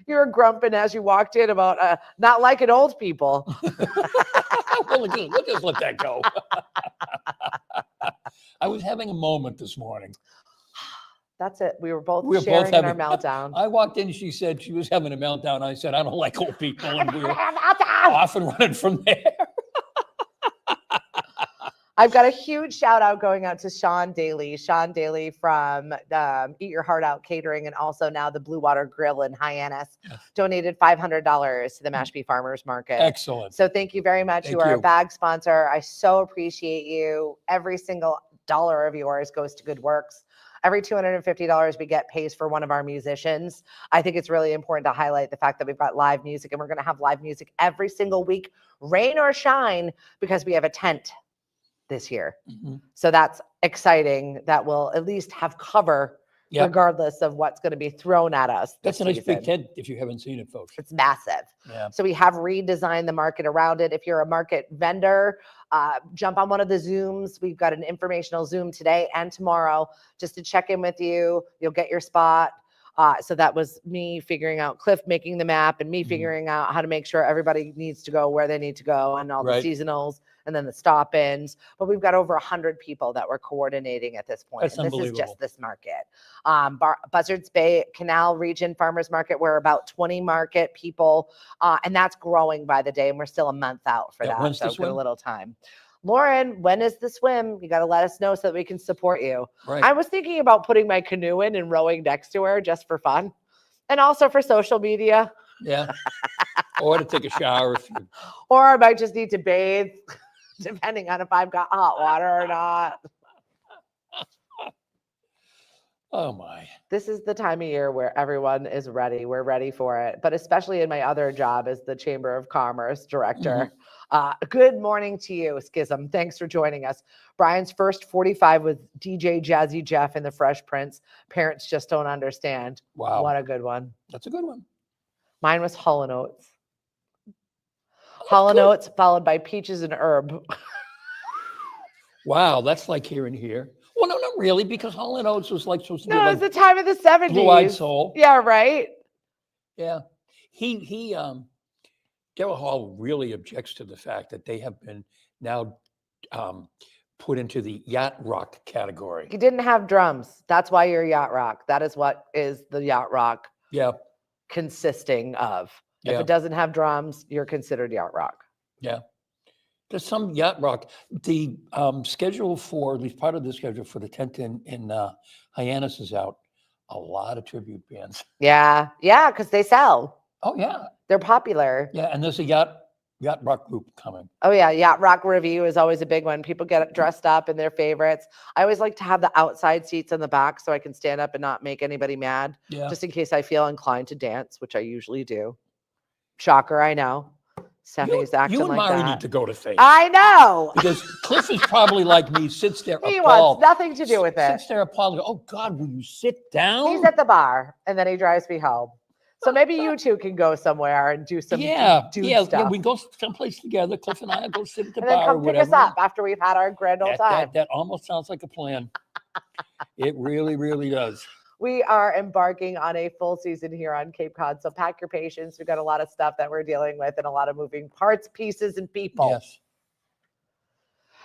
You were grumping as you walked in about not liking old people. We'll just let that go. I was having a moment this morning. That's it. We were both We were both sharing in our having- meltdown. I walked in, she said she was having a meltdown. I said, I don't like old people. And we were Meltdown! off and running from there. I've got a huge shout out going out to Sean Daly. Sean Daly from Eat Your Heart Out Catering and also now the Blue Water Grill in Hyannis Yes. donated $500 to the Mashpee Farmers Market. Excellent. So thank you very much. You Thank are a you. bag sponsor. I so appreciate you. Every single dollar of yours goes to good works. Every $250 we get pays for one of our musicians. I think it's really important to highlight the fact that we've got live music and we're going to have live music every single week, rain or shine, because we have a tent this year. Mhm. So that's exciting. That will at least have cover Yep. regardless of what's going to be thrown at us. That's a this nice big season. tent if you haven't seen it, folks. It's massive. Yeah. So we have redesigned the market around it. If you're a market vendor, jump on one of the Zooms. We've got an informational Zoom today and tomorrow just to check in with you. You'll get your spot. So that was me figuring out Cliff making the map and me Mhm. figuring out how to make sure everybody needs to go where they need to go and all Right. the seasonals and then the stop-ins. But we've got over 100 people that we're coordinating at this point. That's and this is unbelievable. just this market. Buzzards Bay Canal Region Farmers Market, we're about 20 market people, and that's growing by the day. And we're still a month out for Yeah, that. when's the So good a swim? little time. Lauren, when is the swim? You got to let us know so that we can support you. Right. I was thinking about putting my canoe in and rowing next to her just for fun and also for social media. Yeah. Or to take a shower. If you, Or I might just need to bathe, depending on if I've got hot water or not. Oh my. This is the time of year where everyone is ready. We're ready for it. But especially in my other job as the Chamber of Commerce director. Good morning to you, Schism. Thanks for joining us. Brian's first 45 with DJ Jazzy Jeff and the Fresh Prince. Parents just don't understand. Wow. What a good one. That's a good one. Mine was Hall & Oates. Oh, Hall good. & Oates followed by Peaches and Herb. Wow, that's like here and here. Well, no, not really, because Hall & Oates was like supposed to be No, it like was the time of the 70s. Blue-Eyed Soul. Yeah, right? Yeah. Daryl Hall really objects to the fact that they have been now put into the yacht rock category. He didn't have drums. That's why you're yacht rock. That is what is the yacht rock Yeah, consisting of. If yeah, it doesn't have drums, you're considered yacht rock. yeah. There's some yacht rock. The schedule for, at least part of the schedule for the 10th in Hyannis is out. A lot of tribute bands. Yeah, because they sell. Oh yeah, They're popular. yeah. And there's a yacht rock group coming. Oh yeah, yacht rock review is always a big one. People get dressed up in their favorites. I always like to have the outside seats in the back so I can stand up and not make anybody mad, Yeah. just in case I feel inclined to dance, which I usually do. Shocker, I know. Stephanie's acting You and like Mari that. need to go to face. I know. Because Cliff is probably like me, sits there He appalled. wants nothing to do with it. Sits there appalled. Oh God, will you sit down? He's at the bar and then he drives me home. So maybe you two can go somewhere and do some dude yeah. stuff. We go someplace together. Cliff and I will go sit at the and then bar or come pick whatever. us up after we've had our grand old time. That almost sounds like a plan. It really, really does. We are embarking on a full season here on Cape Cod. So pack your patience. We've got a lot of stuff that we're dealing with and a lot of moving parts, pieces, and people. Yes.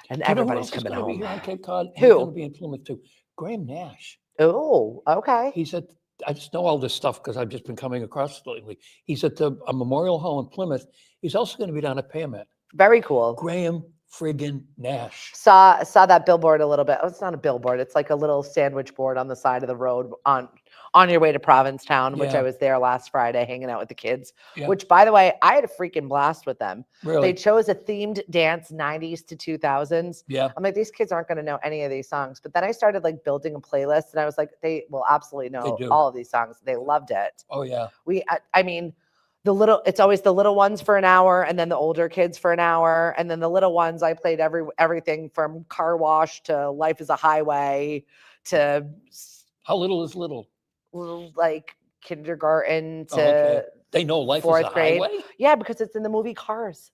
And Do you know who everybody's else is coming gonna be home. here on Cape Cod? Who? He's going to be in Plymouth too. Graham Nash. Oh, okay. He's at. I just know all this stuff because I've just been coming across it lately. He's at a memorial hall in Plymouth. He's also going to be down at Paymount. Very cool. Graham friggin' Nash. Saw that billboard a little bit. Oh, it's not a billboard. It's like a little sandwich board on the side of the road on your way to Provincetown, which Yeah. I was there last Friday hanging out with the kids, Yeah. which by the way, I had a freaking blast with them. Really? They chose a themed dance 90s to 2000s. Yeah. I'm like, these kids aren't going to know any of these songs. But then I started like building a playlist and I was like, they will absolutely know do. all of these songs. They loved it. Oh yeah. I mean, it's always the little ones for an hour and then the older kids for an hour. And then the little ones, I played everything from Car Wash to Life is a Highway to How little is little? like kindergarten to, okay. They know life is a fourth grade. highway. yeah, because it's in the movie Cars.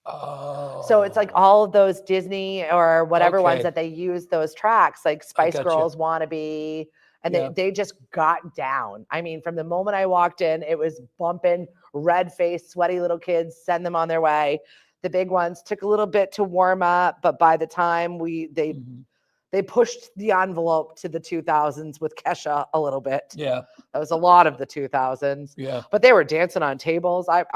Oh. So it's like all of those Disney or whatever ones Okay. that they use those tracks, like Spice gotcha. Girls, Wannabe, and Yeah. they just got down. I mean, from the moment I walked in, it was bumping, red-faced, sweaty little kids, send them on their way. The big ones took a little bit to warm up, but by the time Mhm. they pushed the envelope to the 2000s with Kesha a little bit. Yeah. That was a lot of the 2000s, Yeah. but they were dancing on tables. I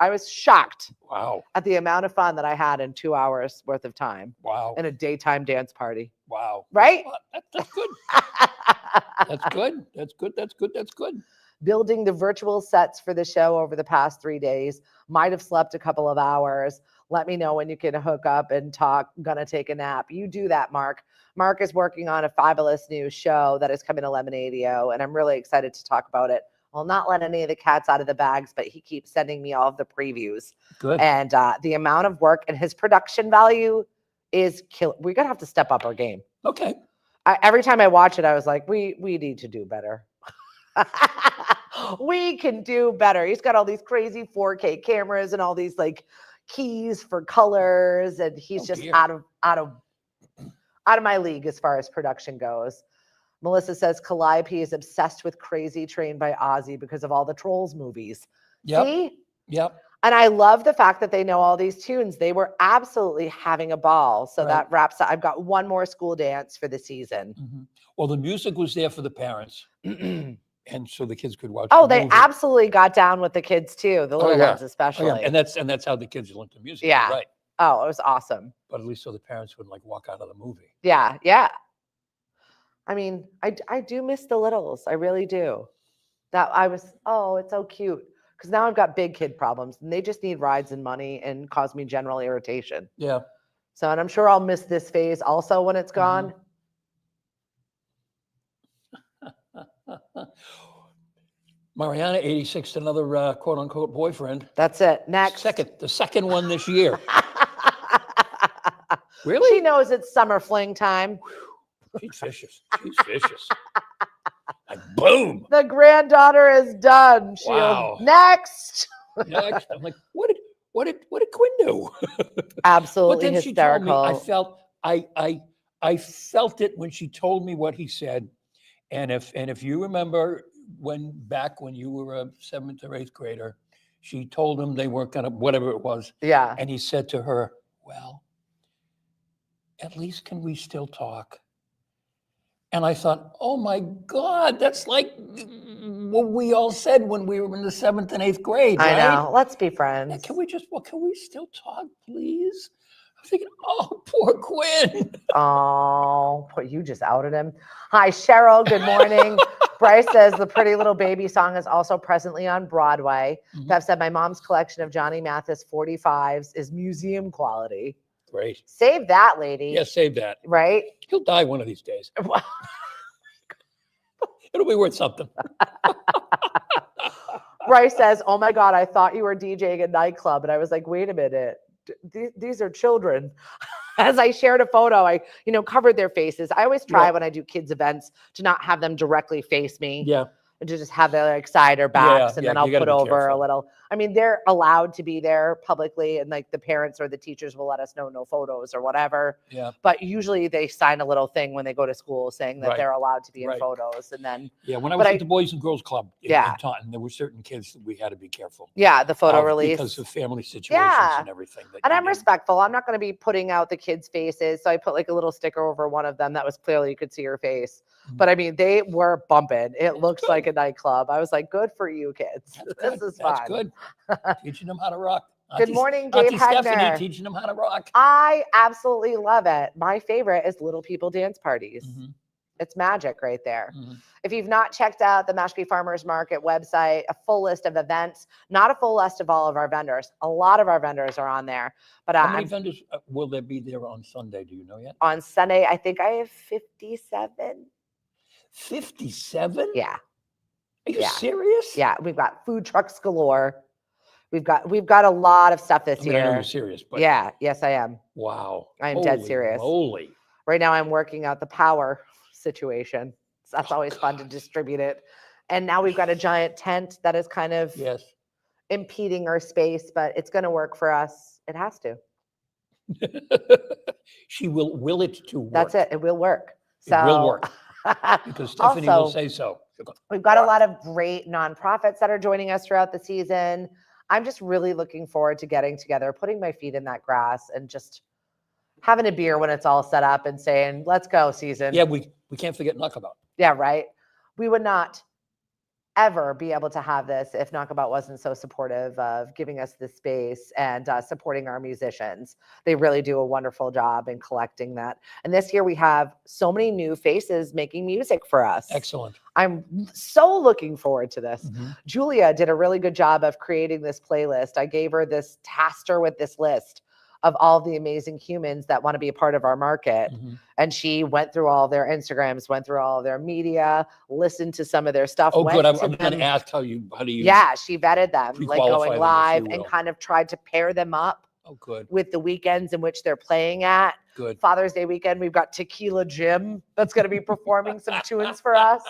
was shocked Wow. at the amount of fun that I had in 2 hours worth of time Wow. in a daytime dance party. Wow. Right? Well, that's good. That's good. That's good. That's good. That's good. Building the virtual sets for the show over the past 3 days. Might have slept a couple of hours. Let me know when you can hook up and talk. Gonna take a nap. You do that, Mark. Mark is working on a fabulous new show that is coming to Lemonadio, and I'm really excited to talk about it. I'll not let any of the cats out of the bags, but he keeps sending me all of the previews. Good. And the amount of work and his production value is we're gonna have to step up our game. Okay. Every time I watch it, I was like, we need to do better. We can do better. He's got all these crazy 4K cameras and all these like keys for colors, and he's Oh, just dear. out of my league as far as production goes. Melissa says Calliope is obsessed with Crazy Train by Ozzy because of all the Trolls movies. Yep. See? Yep. And I love the fact that they know all these tunes. They were absolutely having a ball. So Right. that wraps up. I've got one more school dance for the season. Mhm. Well, the music was there for the parents, and so the kids could watch. Oh, the they movie. absolutely got down with the kids too, the little yeah. ones especially. Oh, yeah. And that's how the kids learned the music. you're Yeah. Right. Oh, it was awesome. But at least so the parents wouldn't like walk out of the movie. Yeah, yeah. I mean, I do miss the littles. I really do. It's so cute. Because now I've got big kid problems and they just need rides and money and cause me general irritation. Yeah. So, and I'm sure I'll miss this phase also when it's gone. Mariana, 86, another quote unquote boyfriend. That's it. Next. The second one this year. She Really? knows it's summer fling time. She's vicious. She's vicious. Like, boom. The granddaughter is done. Wow. Next. Next. I'm like, what did Quinn do? But Absolutely then she told me, hysterical. I felt it when she told me what he said. And if you remember when you were a 7th or 8th grader, she told him they weren't gonna, whatever it was. Yeah. And he said to her, well, at least can we still talk? And I thought, oh my God, that's like what we all said when we were in the 7th and 8th grade, I right? know. Let's be Yeah, friends. can we still talk, please? I'm thinking, oh, poor Quinn. Oh, you just outed him. Hi, Cheryl. Good morning. Bryce says the Pretty Little Baby song is also presently on Broadway. Mhm. Bev said my mom's collection of Johnny Mathis 45s is museum quality. Great. Save that, lady. Yeah, save that. Right? He'll die one of these days. It'll be worth something. Bryce says, oh my God, I thought you were DJing a nightclub. And I was like, wait a minute. These are children. As I shared a photo, I, covered their faces. I always try Yeah. when I do kids events to not have them directly face me. Yeah. And to just have their like side or backs, and yeah, then I'll you gotta put be over a careful. little. I mean, they're allowed to be there publicly, and like the parents or the teachers will let us know no photos or whatever. Yeah. But usually they sign a little thing when they go to school saying that Right. they're allowed to be in Right. photos, and then Yeah. When I But was I- at the Boys and Girls Club in Yeah. Taunton, there were certain kids that we had to be careful the photo of release. because of family situations Yeah. and everything. that And you I'm didn't- respectful. I'm not going to be putting out the kids' faces. So I put like a little sticker over one of them that was clearly you could see her face. Mhm. But I mean, they were bumping. It That's looks good. like a nightclub. I was like, good for you, kids. That's This is That's fun. good. Teaching them how to rock. Good morning, Dave Auntie Stephanie Hagner. teaching them how to rock. I absolutely love it. My favorite is little people dance parties. Mhm, It's magic right there. mhm. If you've not checked out the Mashpee Farmers Market website, a full list of events, not a full list of all of our vendors. A lot of our vendors are on there. But How many I'm vendors will there be there on Sunday? Do you know yet? on Sunday, I think I have 57. 57? Yeah. Are you yeah. serious? Yeah. We've got food trucks galore. We've got a lot of stuff this I mean, I know year. you're serious, but Yeah. Yes, I am. wow. I am dead Holy serious. moly. Right now I'm working out the power situation. So that's Oh, always fun to gosh. distribute it. And now we've got a giant tent that is kind of Yes. impeding our space, but it's going to work for us. It has to. She will it to work. That's it. It will work. It So will work because Stephanie will also, say so. we've got a lot of great nonprofits that are joining us throughout the season. I'm just really looking forward to getting together, putting my feet in that grass and just having a beer when it's all set up and saying, let's go season. Yeah, we can't forget Knockabout. Yeah, right. We would not ever be able to have this if Knockabout wasn't so supportive of giving us this space and supporting our musicians. They really do a wonderful job in collecting that. And this year we have so many new faces making music for us. Excellent. I'm so looking forward to this. Mhm. Julia did a really good job of creating this playlist. I gave her this, tasked her with this list of all the amazing humans that want to be a part of our market. Mhm. And she went through all their Instagrams, went through all of their media, listened to some of their stuff. Oh, went good. I'm to going to them. ask how do you. Yeah, she vetted them, like pre-qualify going them, if live you and will. kind of tried to pair them up Oh, good. with the weekends in which they're playing at. Good. Father's Day weekend, we've got Tequila Jim that's going to be performing some tunes for us.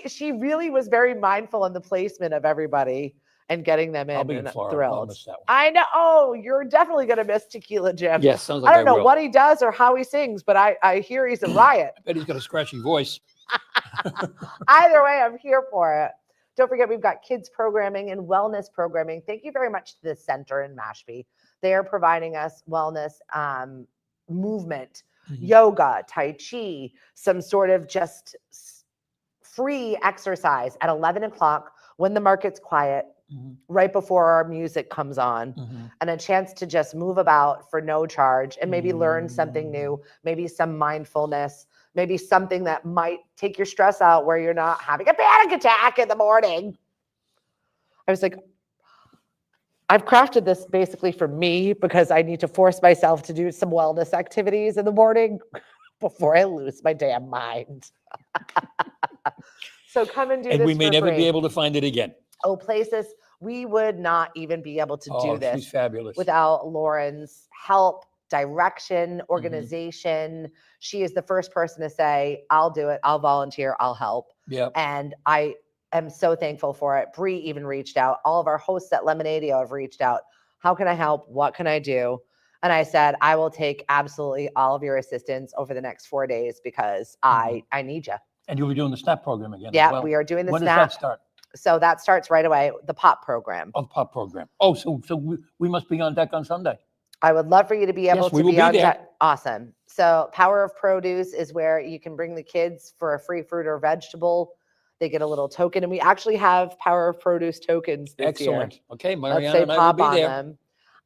She really was very mindful in the placement of everybody and getting them in. I'll be in and Florida. I'll thrilled. miss that one. I know. Oh, you're definitely going to miss Tequila Jim. Yes, sounds I like don't know will. what he does or how he sings, but I hear he's a riot. I bet he's got a scratchy voice. Either way, I'm here for it. Don't forget, we've got kids programming and wellness programming. Thank you very much to the center in Mashpee. They are providing us wellness movement, Mhm. yoga, Tai Chi, some sort of just free exercise at 11 o'clock when the market's quiet, Mhm. right before our music comes on, Mhm. and a chance to just move about for no charge and maybe learn something new, maybe some mindfulness, maybe something that might take your stress out where you're not having a panic attack in the morning. I was like, I've crafted this basically for me because I need to force myself to do some wellness activities in the morning before I lose my damn mind. So come and do And this we may for never free. be able to find it again. Oh, places we would not even be able to do Oh, this she's fabulous. without Lauren's help, direction, Mm-hmm. organization. She is the first person to say, I'll do it, I'll volunteer, I'll help. Yep. And I am so thankful for it. Bree even reached out. All of our hosts at Lemonadio have reached out. How can I help? What can I do? And I said, I will take absolutely all of your assistance over the next 4 days because I need you. And you'll be doing the SNAP program again. Yeah, as well. we are doing the When SNAP. does that start? So that starts right away, the POP program. Oh, the POP program. Oh, so we must be on deck on Sunday. I would love for you to be able Yes, to we will be be on there. deck. Awesome. So Power of Produce is where you can bring the kids for a free fruit or vegetable. They get a little token, and we actually have Power of Produce tokens this year. Excellent. Okay, Let's Mariana say and I will pop be on there. them.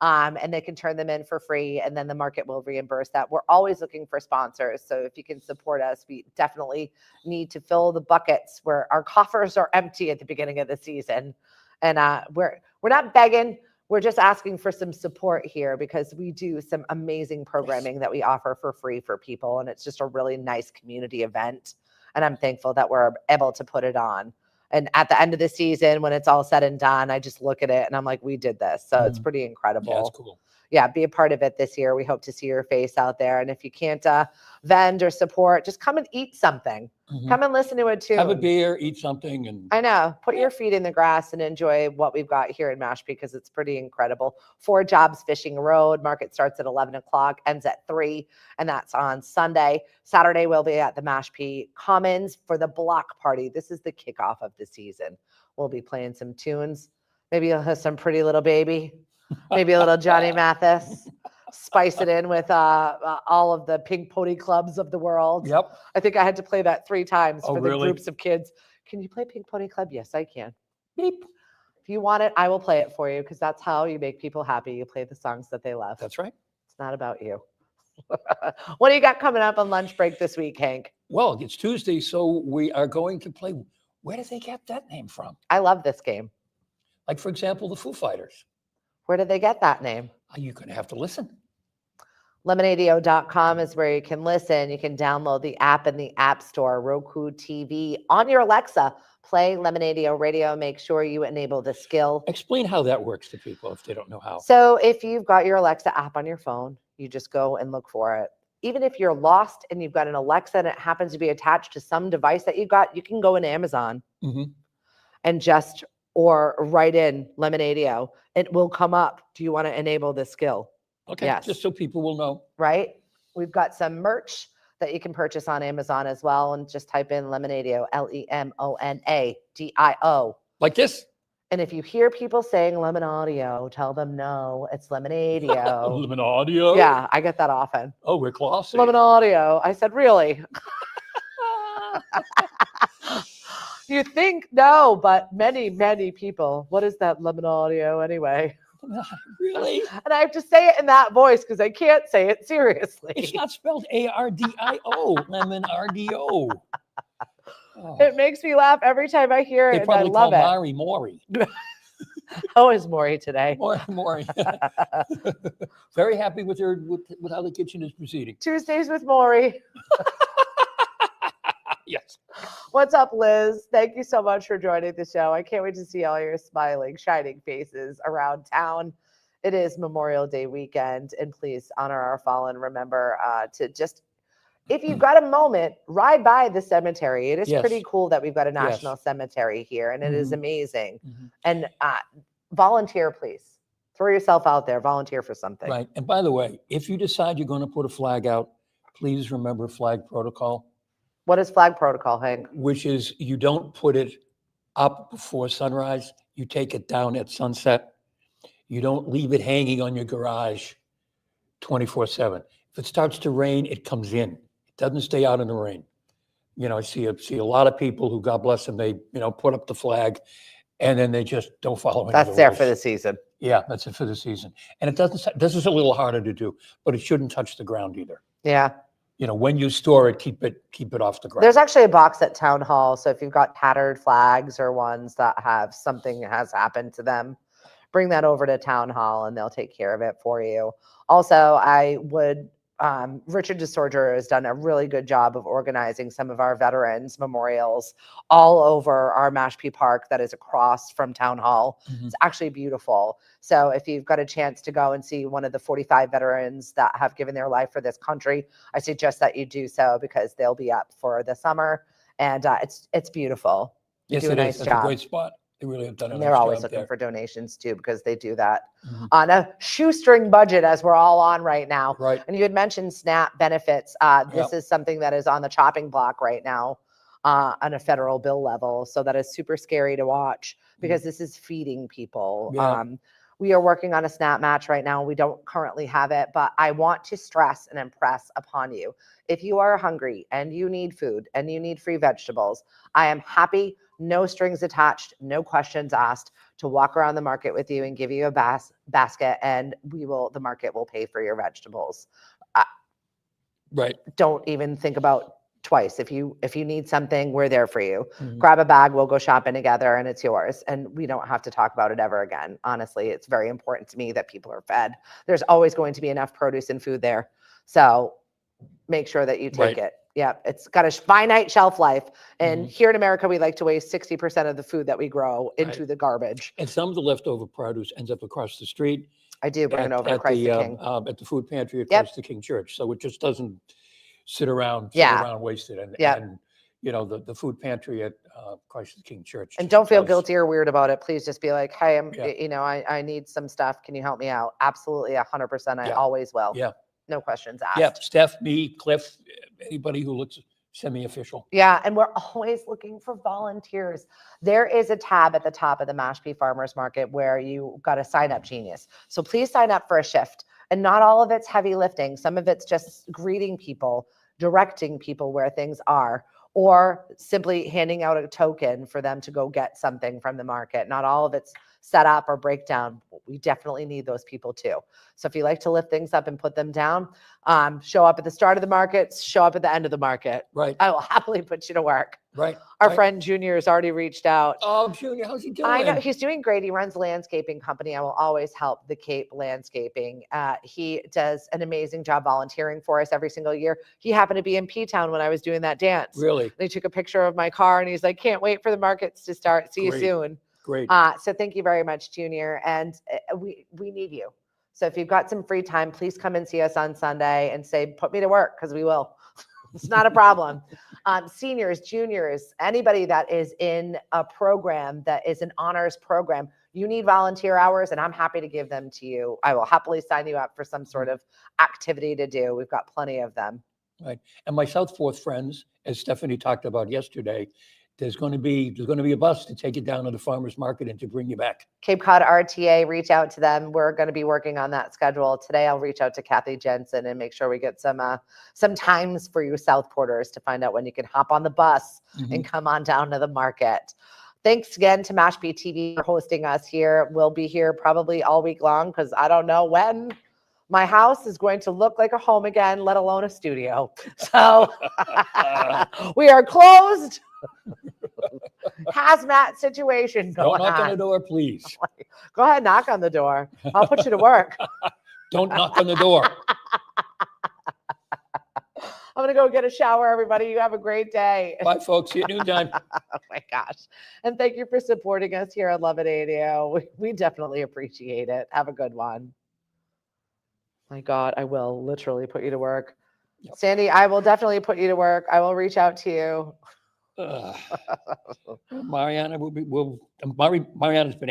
And they can turn them in for free, and then the market will reimburse that. We're always looking for sponsors. So if you can support us, we definitely need to fill the buckets where our coffers are empty at the beginning of the season. And we're not begging. We're just asking for some support here because we do some amazing programming that we offer for free for people. And it's just a really nice community event. And I'm thankful that we're able to put it on. And at the end of the season, when it's all said and done, I just look at it and I'm like, we did this. So it's pretty incredible. Yeah, that's cool. Yeah, be a part of it this year. We hope to see your face out there. And if you can't vend or support, just come and eat something. Come and listen to a tune. Have a beer, eat something, and I know. Put your feet in the grass and enjoy what we've got here in Mashpee because it's pretty incredible. 4 Jobs Fishing Road. Market starts at 11 o'clock, ends at 3, and that's on Sunday. Saturday, we'll be at the Mashpee Commons for the block party. This is the kickoff of the season. We'll be playing some tunes. Maybe you'll have some Pretty Little Baby. Maybe a little Johnny Mathis. Spice it in with all of the Pink Pony Clubs of the world. Yep. I think I had to play that 3 times Oh, for the really? groups of kids. Can you play Pink Pony Club? Yes, I can. Beep. If you want it, I will play it for you because that's how you make people happy. You play the songs that they love. That's right. It's not about you. What do you got coming up on lunch break this week, Hank? Well, it's Tuesday, so we are going to play. Where did they get that name from? I love this game. Like, for example, the Foo Fighters. Where did they get that name? You're going to have to listen. Lemonadio.com is where you can listen. You can download the app in the App Store, Roku TV, on your Alexa. Play Lemonadio Radio. Make sure you enable the skill. Explain how that works to people if they don't know how. So if you've got your Alexa app on your phone, you just go and look for it. Even if you're lost and you've got an Alexa and it happens to be attached to some device that you got, you can go in Amazon and just or write in Lemonadio. It will come up. Do you want to enable this skill? Okay, Yes. just so people will know. Right? We've got some merch that you can purchase on Amazon as well. And just type in Lemonadio, Lemonadio. Like this? And if you hear people saying Lemonadio, tell them no, it's Lemonadio. Lemon audio? Yeah, I get that often. Oh, we're classy. Lemonadio. I said, really? You think no, but many, many people. What is that Lemonadio anyway? Really? And I have to say it in that voice because I can't say it seriously. It's not spelled A-R-D-I-O. Lemon R-D-O. Oh. It makes me laugh every time I hear They it, and I probably call love it. Mari Maury. How is Maury today? Maury. Very happy with her with how the kitchen is proceeding. Tuesdays with Maury. Yes. What's up, Liz? Thank you so much for joining the show. I can't wait to see all your smiling, shining faces around town. It is Memorial Day weekend, and please honor our fallen. Remember to just, if you've got a moment, ride by the cemetery. It is Yes. pretty cool that we've got a Yes. national cemetery here, and it is Mhm. amazing. Mhm. And volunteer, please. Throw yourself out there. Volunteer for something. Right. And by the way, if you decide you're going to put a flag out, please remember flag protocol, What is flag protocol, Hank? which is you don't put it up before sunrise. You take it down at sunset. You don't leave it hanging on your garage 24/7. If it starts to rain, it comes in. It doesn't stay out in the rain. You know, I see a lot of people who, God bless them, they, put up the flag and then they just don't follow any of That's the there rules. for the season. Yeah, that's it for the season. And it doesn't, this is a little harder to do, but it shouldn't touch the ground either. Yeah. When you store it, keep it off the ground. There's actually a box at Town Hall. So if you've got tattered flags or ones that have something has happened to them, bring that over to Town Hall and they'll take care of it for you. Also, I would Richard DeSorger has done a really good job of organizing some of our veterans memorials all over our Mashpee Park that is across from Town Hall. Mhm. It's actually beautiful. So if you've got a chance to go and see one of the 45 veterans that have given their life for this country, I suggest that you do so because they'll be up for the summer, and it's beautiful. They Yes, do a it is. nice That's a job. great spot. They really have done a And nice they're always job looking there. for donations too, because they do that Mhm. on a shoestring budget as we're all on right now. Right. And you had mentioned SNAP benefits. This is something that is on the chopping block right now on a federal bill level. So that is super scary to watch because this is feeding people. Yeah. We are working on a SNAP match right now. We don't currently have it, but I want to stress and impress upon you. If you are hungry and you need food and you need free vegetables, I am happy, no strings attached, no questions asked, to walk around the market with you and give you a basket, and the market will pay for your vegetables. Right. Don't even think about twice. If you need something, we're there for you. Mhm. Grab a bag, we'll go shopping together, and it's yours. And we don't have to talk about it ever again. Honestly, it's very important to me that people are fed. There's always going to be enough produce and food there. So make sure that you take Right. it. Yeah, it's got a finite shelf life. And Mhm. here in America, we like to waste 60% of the food that we grow into Right. the garbage. And some of the leftover produce ends up across the street I do bring it over to Christ the King. at the food pantry at Yep. Christ the King Church. So it just doesn't sit around wasted. And Yep. and you know the food pantry at Christ the King Church. And don't feel does- guilty or weird about it. Please just be like, hey, Yeah. I need some stuff. Can you help me out? Absolutely, 100%. I Yeah. always will. Yeah. No questions asked. Yeah. Steph, me, Cliff, anybody who looks semi-official. Yeah, and we're always looking for volunteers. There is a tab at the top of the Mashpee Farmers Market where you got to sign up Genius. So please sign up for a shift. And not all of it's heavy lifting. Some of it's just greeting people, directing people where things are, or simply handing out a token for them to go get something from the market. Not all of it's set up or breakdown. We definitely need those people too. So if you like to lift things up and put them down, show up at the start of the market, show up at the end of the market. Right. I will happily put you to work. Right. Our right. friend Junior has already reached out. Oh, Junior, how's he doing? I know he's doing great. He runs a landscaping company. I will always help the Cape Landscaping. He does an amazing job volunteering for us every single year. He happened to be in P-Town when I was doing that dance. Really? And he took a picture of my car and he's like, can't wait for the markets to start. See you Great. soon. Great. So thank you very much, Junior. And we need you. So if you've got some free time, please come and see us on Sunday and say, put me to work, because we will. It's not a problem. Seniors, juniors, anybody that is in a program that is an honors program, you need volunteer hours, and I'm happy to give them to you. I will happily sign you up for some sort of activity to do. We've got plenty of them. Right. And my South Forth friends, as Stephanie talked about yesterday, there's going to be a bus to take you down to the farmers market and to bring you back. Cape Cod RTA, reach out to them. We're going to be working on that schedule today. I'll reach out to Kathy Jensen and make sure we get some times for you Southporters to find out when you can hop on the bus and come on down to the market. Thanks again to Mashpee TV for hosting us here. We'll be here probably all week long, because I don't know when my house is going to look like a home again, let alone a studio. So we are closed. Hazmat situation Don't going knock on the on. door, please. Go ahead, knock on the door. I'll put you to work. Don't knock on the door. I'm going to go get a shower, everybody. You have a great day. Bye, folks. See you at noontime. Oh my gosh. And thank you for supporting us here at Love It ADO. We definitely appreciate it. Have a good one. My God, I will literally put you to work. Yep. Sandy, I will definitely put you to work. I will reach out to you. Mariana's been